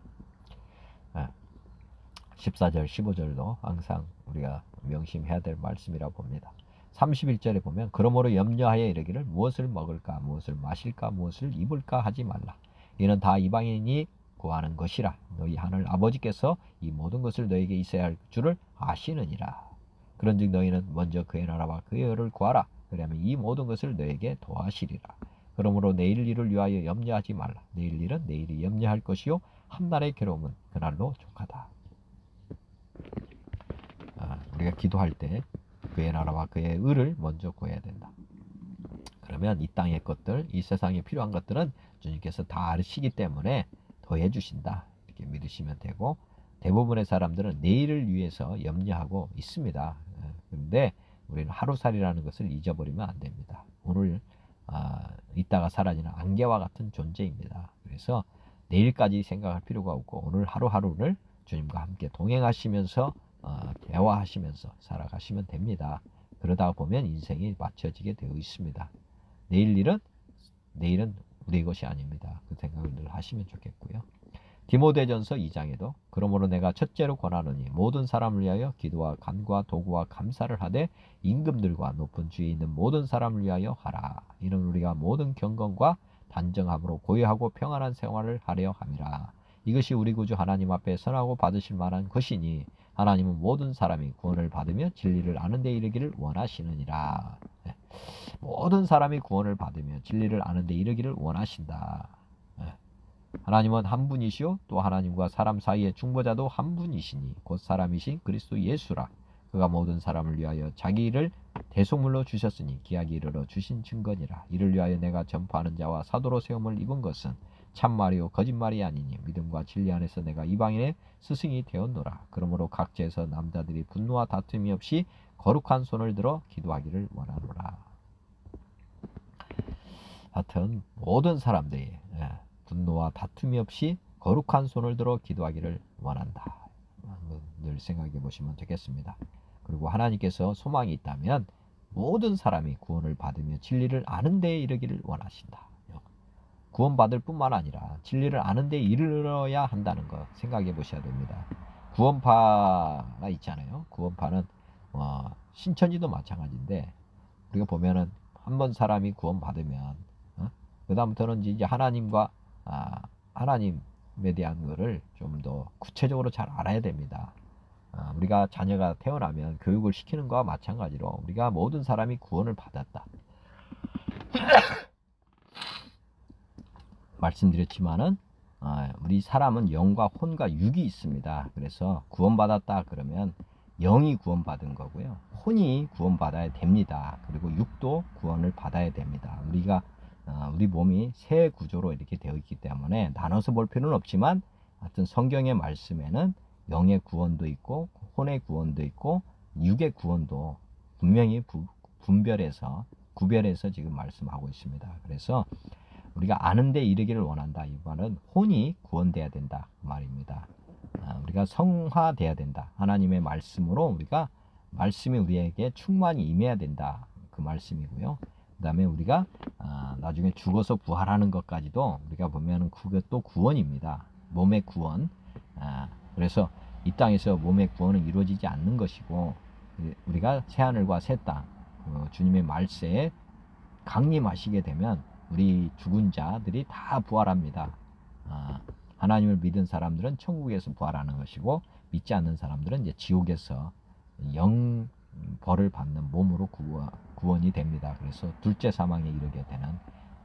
14절 15절도 항상 우리가 명심해야 될 말씀이라고 봅니다. 31절에 보면 그러므로 염려하여 이르기를 무엇을 먹을까 무엇을 마실까 무엇을 입을까 하지 말라. 이는 다 이방인이 구하는 것이라. 너희 하늘 아버지께서 이 모든 것을 너희에게 있어야 할 줄을 아시느니라. 그런즉 너희는 먼저 그의 나라와 그의 의를 구하라. 그러면 이 모든 것을 너희에게 더하시리라. 그러므로 내일 일을 위하여 염려하지 말라. 내일 일은 내일이 염려할 것이요 한날의 괴로움은 그날로 족하다. 우리가 기도할 때 그의 나라와 그의 의를 먼저 구해야 된다. 그러면 이 땅의 것들, 이 세상에 필요한 것들은 주님께서 다 아시기 때문에 더해 주신다. 이렇게 믿으시면 되고, 대부분의 사람들은 내일을 위해서 염려하고 있습니다. 그런데 우리는 하루살이라는 것을 잊어버리면 안 됩니다. 오늘 이따가 사라지는 안개와 같은 존재입니다. 그래서 내일까지 생각할 필요가 없고 오늘 하루하루를 주님과 함께 동행하시면서 대화하시면서 살아가시면 됩니다. 그러다 보면 인생이 맞춰지게 되어 있습니다. 내일은 우리의 것이 아닙니다. 그 생각을 늘 하시면 좋겠고요. 디모데전서 2장에도 그러므로 내가 첫째로 권하노니 모든 사람을 위하여 기도와 간구와 도구와 감사를 하되 임금들과 높은 주위에 있는 모든 사람을 위하여 하라. 이는 우리가 모든 경건과 단정함으로 고요하고 평안한 생활을 하려 함이라. 이것이 우리 구주 하나님 앞에 선하고 받으실 만한 것이니 하나님은 모든 사람이 구원을 받으며 진리를 아는 데 이르기를 원하시느니라. 모든 사람이 구원을 받으며 진리를 아는 데 이르기를 원하신다. 하나님은 한 분이시요 또 하나님과 사람 사이의 중보자도 한 분이시니 곧 사람이신 그리스도 예수라. 그가 모든 사람을 위하여 자기 일을 대속물로 주셨으니 기약이 이르러 주신 증거니라. 이를 위하여 내가 전파하는 자와 사도로 세움을 입은 것은 참말이요 거짓말이 아니니 믿음과 진리 안에서 내가 이방인의 스승이 되었노라. 그러므로 각지에서 남자들이 분노와 다툼이 없이 거룩한 손을 들어 기도하기를 원하노라. 하여튼 모든 사람들이 분노와 다툼이 없이 거룩한 손을 들어 기도하기를 원한다. 늘 생각해 보시면 되겠습니다. 그리고 하나님께서 소망이 있다면 모든 사람이 구원을 받으며 진리를 아는 데에 이르기를 원하신다. 구원받을 뿐만 아니라 진리를 아는 데에 이르러야 한다는 거 생각해 보셔야 됩니다. 구원파가 있잖아요. 구원파는 신천지도 마찬가지인데 우리가 보면은 한번 사람이 구원받으면 그 다음부터는 이제 하나님과 하나님에 대한 것을 좀 더 구체적으로 잘 알아야 됩니다. 우리가 자녀가 태어나면 교육을 시키는 것과 마찬가지로 우리가 모든 사람이 구원을 받았다. 말씀드렸지만은 우리 사람은 영과 혼과 육이 있습니다. 그래서 구원받았다 그러면 영이 구원받은 거고요. 혼이 구원받아야 됩니다. 그리고 육도 구원을 받아야 됩니다. 우리 몸이 세 구조로 이렇게 되어 있기 때문에 나눠서 볼 필요는 없지만 하여튼 성경의 말씀에는 영의 구원도 있고 혼의 구원도 있고 육의 구원도 분명히 구별해서 지금 말씀하고 있습니다. 그래서 우리가 아는데 이르기를 원한다. 이 말은 혼이 구원돼야 된다 그 말입니다. 우리가 성화돼야 된다. 하나님의 말씀으로 우리가 말씀이 우리에게 충만히 임해야 된다 그 말씀이고요. 그 다음에 우리가 나중에 죽어서 부활하는 것까지도 우리가 보면 그것도 구원입니다. 몸의 구원. 그래서 이 땅에서 몸의 구원은 이루어지지 않는 것이고 우리가 새하늘과 새 땅 주님의 말세에 강림하시게 되면 우리 죽은 자들이 다 부활합니다. 하나님을 믿은 사람들은 천국에서 부활하는 것이고 믿지 않는 사람들은 이제 지옥에서 영 벌을 받는 몸으로 구원이 됩니다. 그래서 둘째 사망에 이르게 되는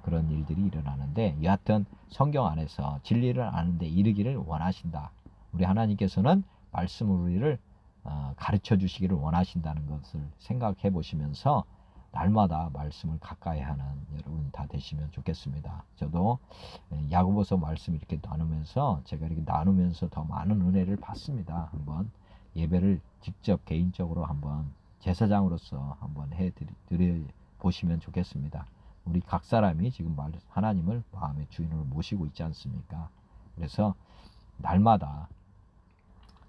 그런 일들이 일어나는데 여하튼 성경 안에서 진리를 아는데 이르기를 원하신다. 우리 하나님께서는 말씀으로 우리를 가르쳐 주시기를 원하신다는 것을 생각해 보시면서 날마다 말씀을 가까이 하는 여러분 다 되시면 좋겠습니다. 저도 야고보서 말씀 이렇게 나누면서 제가 이렇게 나누면서 더 많은 은혜를 받습니다. 한번 예배를 직접 개인적으로 한번 제사장으로서 한번 해드려 보시면 좋겠습니다. 우리 각 사람이 지금 하나님을 마음의 주인으로 모시고 있지 않습니까? 그래서 날마다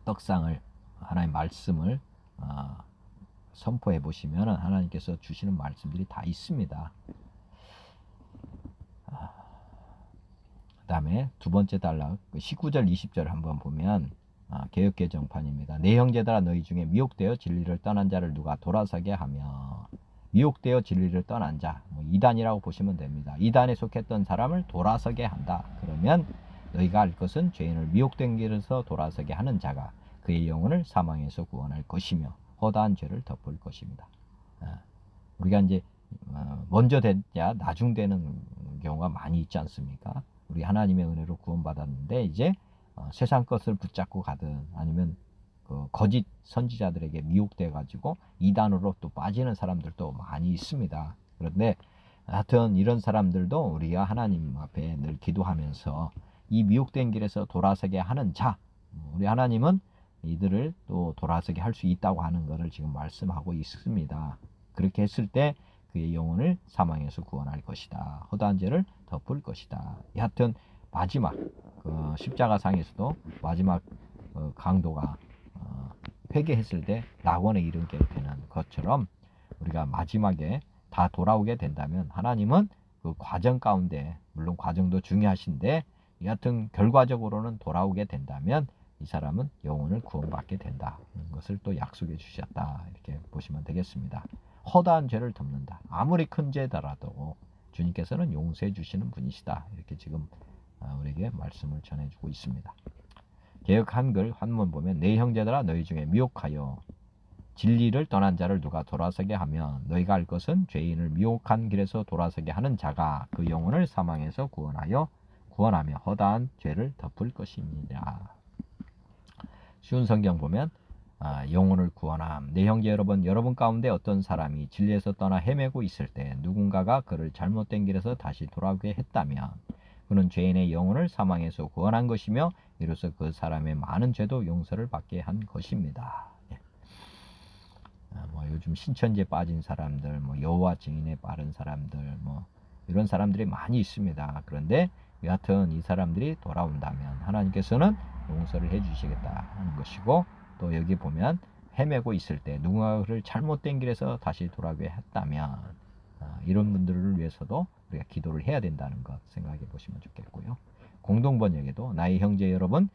떡상을 하나님의 말씀을 선포해 보시면 하나님께서 주시는 말씀들이 다 있습니다. 그 다음에 두 번째 단락 19절 20절 한번 보면 개역개정판입니다. 내 형제들아 너희 중에 미혹되어 진리를 떠난 자를 누가 돌아서게 하며 미혹되어 진리를 떠난 자 이단이라고 보시면 됩니다. 이단에 속했던 사람을 돌아서게 한다. 그러면 너희가 알 것은 죄인을 미혹된 길에서 돌아서게 하는 자가 그의 영혼을 사망에서 구원할 것이며 허다한 죄를 덮을 것입니다. 우리가 이제 먼저 되냐 나중 되는 경우가 많이 있지 않습니까? 우리 하나님의 은혜로 구원받았는데 이제 세상 것을 붙잡고 가든 아니면 그 거짓 선지자들에게 미혹돼 가지고 이단으로 또 빠지는 사람들도 많이 있습니다. 그런데 하여튼 이런 사람들도 우리가 하나님 앞에 늘 기도하면서 이 미혹된 길에서 돌아서게 하는 자, 우리 하나님은 이들을 또 돌아서게 할 수 있다고 하는 것을 지금 말씀하고 있습니다. 그렇게 했을 때 그의 영혼을 사망에서 구원할 것이다. 허다한 죄를 덮을 것이다. 하여튼 마지막 십자가상에서도 마지막 강도가 회개했을 때 낙원에 이르게 되는 것처럼 우리가 마지막에 다 돌아오게 된다면 하나님은 그 과정 가운데 물론 과정도 중요하신데 여하튼 결과적으로는 돌아오게 된다면 이 사람은 영혼을 구원받게 된다. 것을 또 약속해 주셨다. 이렇게 보시면 되겠습니다. 허다한 죄를 덮는다. 아무리 큰 죄더라도 주님께서는 용서해 주시는 분이시다. 이렇게 지금 우리에게 말씀을 전해주고 있습니다. 개역 한글 한문 보면 내 형제들아 너희 중에 미혹하여 진리를 떠난 자를 누가 돌아서게 하면 너희가 알 것은 죄인을 미혹한 길에서 돌아서게 하는 자가 그 영혼을 사망에서 구원하며 허다한 죄를 덮을 것입니다. 쉬운 성경 보면 영혼을 구원함. 내 형제 여러분 가운데 어떤 사람이 진리에서 떠나 헤매고 있을 때 누군가가 그를 잘못된 길에서 다시 돌아오게 했다면 그는 죄인의 영혼을 사망에서 구원한 것이며 이로써 그 사람의 많은 죄도 용서를 받게 한 것입니다. 요즘 신천지에 빠진 사람들, 여호와 증인에 빠른 사람들, 이런 사람들이 많이 있습니다. 그런데 여하튼 이 사람들이 돌아온다면 하나님께서는 용서를 해주시겠다 하는 것이고 또 여기 보면 헤매고 있을 때 누군가를 잘못된 길에서 다시 돌아오게 했다면 이런 분들을 위해서도 우리가 기도를 해야 된다는 것 생각해 보시면 좋겠고요. 공동번역에도 나의 형제 여러분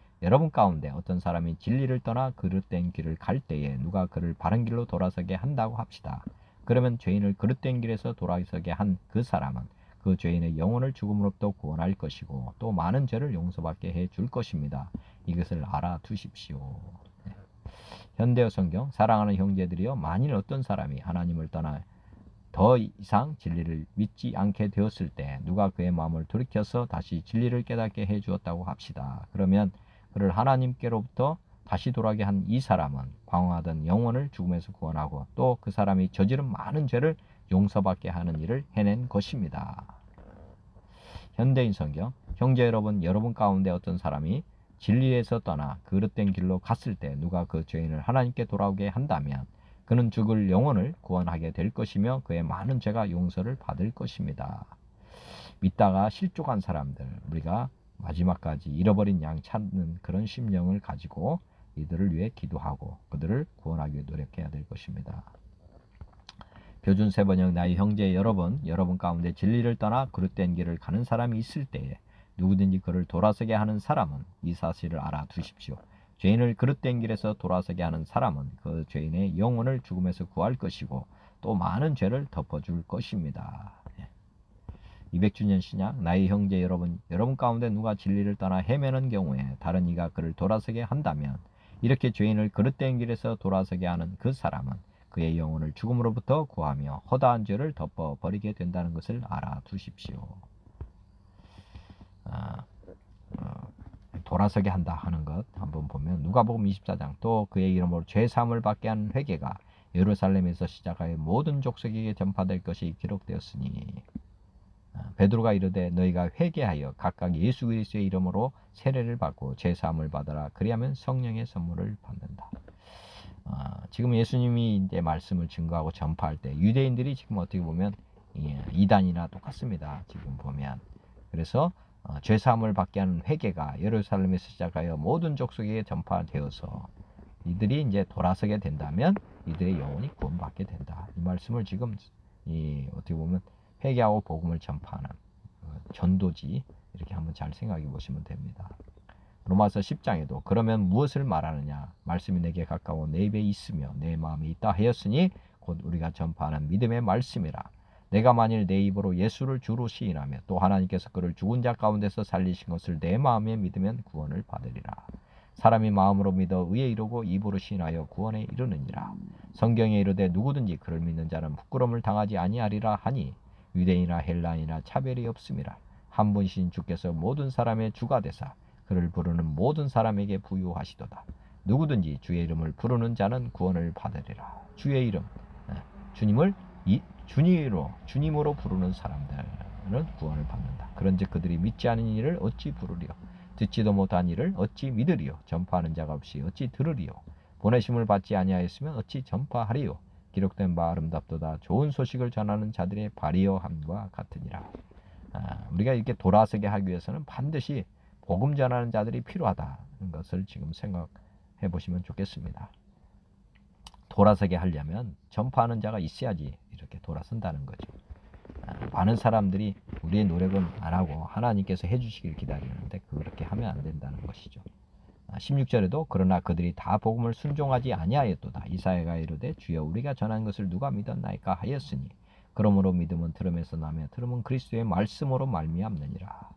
가운데 어떤 사람이 진리를 떠나 그릇된 길을 갈 때에 누가 그를 바른 길로 돌아서게 한다고 합시다. 그러면 죄인을 그릇된 길에서 돌아서게 한 그 사람은 그 죄인의 영혼을 죽음으로부터 구원할 것이고 또 많은 죄를 용서받게 해줄 것입니다. 이것을 알아두십시오. 현대어 성경 사랑하는 형제들이여 만일 어떤 사람이 하나님을 떠나 더 이상 진리를 믿지 않게 되었을 때 누가 그의 마음을 돌이켜서 다시 진리를 깨닫게 해주었다고 합시다. 그러면 그를 하나님께로부터 다시 돌아오게 한 이 사람은 방황하던 영혼을 죽음에서 구원하고 또 그 사람이 저지른 많은 죄를 용서받게 하는 일을 해낸 것입니다. 현대인 성경 형제 여러분 가운데 어떤 사람이 진리에서 떠나 그릇된 길로 갔을 때 누가 그 죄인을 하나님께 돌아오게 한다면 그는 죽을 영혼을 구원하게 될 것이며 그의 많은 죄가 용서를 받을 것입니다. 믿다가 실족한 사람들, 우리가 마지막까지 잃어버린 양 찾는 그런 심령을 가지고 이들을 위해 기도하고 그들을 구원하기 위해 노력해야 될 것입니다. 표준 세번역 나의 형제 여러분 가운데 진리를 떠나 그릇된 길을 가는 사람이 있을 때에 누구든지 그를 돌아서게 하는 사람은 이 사실을 알아두십시오. 죄인을 그릇된 길에서 돌아서게 하는 사람은 그 죄인의 영혼을 죽음에서 구할 것이고 또 많은 죄를 덮어줄 것입니다. 200주년 신약 나의 형제 여러분 가운데 누가 진리를 떠나 헤매는 경우에 다른 이가 그를 돌아서게 한다면 이렇게 죄인을 그릇된 길에서 돌아서게 하는 그 사람은 그의 영혼을 죽음으로부터 구하며 허다한 죄를 덮어버리게 된다는 것을 알아두십시오. 돌아서게 한다 하는 것 한번 보면 누가복음 24장 또 그의 이름으로 죄사함을 받게 하는 회개가 예루살렘에서 시작하여 모든 족속에게 전파될 것이 기록되었으니 베드로가 이르되 너희가 회개하여 각각 예수 그리스도의 이름으로 세례를 받고 죄사함을 받아라. 그리하면 성령의 선물을 받는다. 지금 예수님이 이제 말씀을 증거하고 전파할 때 유대인들이 지금 어떻게 보면 이단이나 똑같습니다. 지금 보면 그래서 죄사함을 받게 하는 회개가 예루살렘에서 시작하여 모든 족속에게 전파되어서 이들이 이제 돌아서게 된다면 이들의 영혼이 구원받게 된다. 이 말씀을 지금 어떻게 보면 회개하고 복음을 전파하는 전도지 이렇게 한번 잘 생각해 보시면 됩니다. 로마서 10장에도 그러면 무엇을 말하느냐 말씀이 내게 가까워 내 입에 있으며 내 마음에 있다 하였으니 곧 우리가 전파하는 믿음의 말씀이라. 내가 만일 내 입으로 예수를 주로 시인하며 또 하나님께서 그를 죽은 자 가운데서 살리신 것을 내 마음에 믿으면 구원을 받으리라. 사람이 마음으로 믿어 의에 이르고 입으로 시인하여 구원에 이르느니라. 성경에 이르되 누구든지 그를 믿는 자는 부끄러움을 당하지 아니하리라 하니 유대인이나 헬라인이나 차별이 없음이라. 한 분이신 주께서 모든 사람의 주가 되사 그를 부르는 모든 사람에게 부유하시도다. 누구든지 주의 이름을 부르는 자는 구원을 받으리라. 주의 이름, 주님을 주님으로 부르는 사람들은 구원을 받는다. 그런즉 그들이 믿지 않은 일을 어찌 부르리요? 듣지도 못한 일을 어찌 믿으리요? 전파하는 자가 없이 어찌 들으리요? 보내심을 받지 아니하였으면 어찌 전파하리요? 기록된 바 아름답도다. 좋은 소식을 전하는 자들의 발이여함과 같으니라. 우리가 이렇게 돌아서게 하기 위해서는 반드시 복음 전하는 자들이 필요하다는 것을 지금 생각해 보시면 좋겠습니다. 돌아서게 하려면 전파하는 자가 있어야지 이렇게 돌아선다는 거죠. 많은 사람들이 우리의 노력은 안 하고 하나님께서 해주시길 기다리는데 그렇게 하면 안 된다는 것이죠. 16절에도 그러나 그들이 다 복음을 순종하지 아니하였도다. 이사야가 이르되 주여 우리가 전한 것을 누가 믿었나이까 하였으니 그러므로 믿음은 들음에서 나며 들음은 그리스도의 말씀으로 말미암느니라.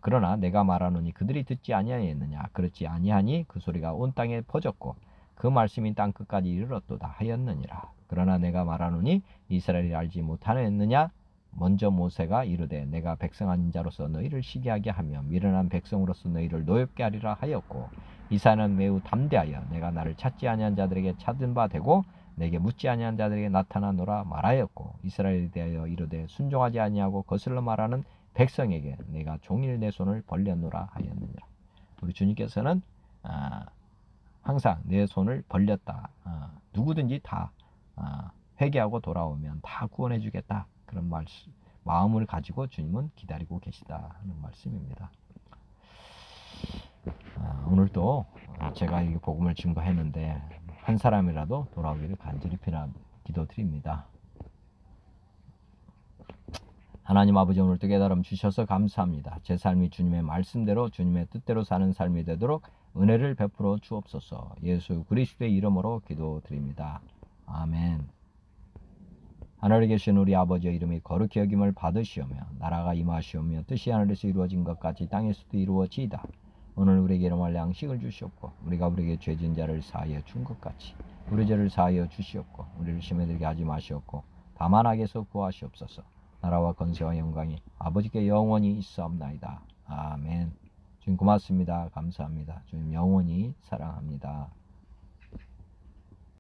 그러나 내가 말하노니 그들이 듣지 아니하였느냐. 그렇지 아니하니 그 소리가 온 땅에 퍼졌고 그 말씀이 땅 끝까지 이르렀도다 하였느니라. 그러나 내가 말하노니 이스라엘이 알지 못하였느냐. 먼저 모세가 이르되 내가 백성한 자로서 너희를 시기하게 하며 미련한 백성으로서 너희를 노엽게 하리라 하였고 이사야는 매우 담대하여 내가 나를 찾지 아니한 자들에게 찾은 바 되고 내게 묻지 아니한 자들에게 나타나노라 말하였고 이스라엘에 대하여 이르되 순종하지 아니하고 거슬러 말하는 백성에게 내가 종일 내 손을 벌렸노라 하였느니라. 우리 주님께서는 항상 내 손을 벌렸다. 누구든지 다 회개하고 돌아오면 다 구원해 주겠다. 그런 마음을 가지고 주님은 기다리고 계시다 하는 말씀입니다. 오늘도 제가 이 복음을 증거했는데 한 사람이라도 돌아오기를 간절히 기도드립니다. 하나님 아버지 오늘도 깨달음 주셔서 감사합니다. 제 삶이 주님의 말씀대로 주님의 뜻대로 사는 삶이 되도록 은혜를 베풀어 주옵소서. 예수 그리스도의 이름으로 기도드립니다. 아멘. 하늘에 계신 우리 아버지의 이름이 거룩히 여김을 받으시오며 나라가 임하시오며 뜻이 하늘에서 이루어진 것 같이 땅에서도 이루어지이다. 오늘 우리에게 일용할 양식을 주시옵고 우리가 우리에게 죄 지은 자를 사하여 준 것 같이 우리 죄를 사하여 주시옵고 우리를 시험에 들게 하지 마시옵고 다만 악에서 구하시옵소서. 나라와 권세와 영광이 아버지께 영원히 있사옵나이다. 아멘. 주님 고맙습니다. 감사합니다. 주님 영원히 사랑합니다.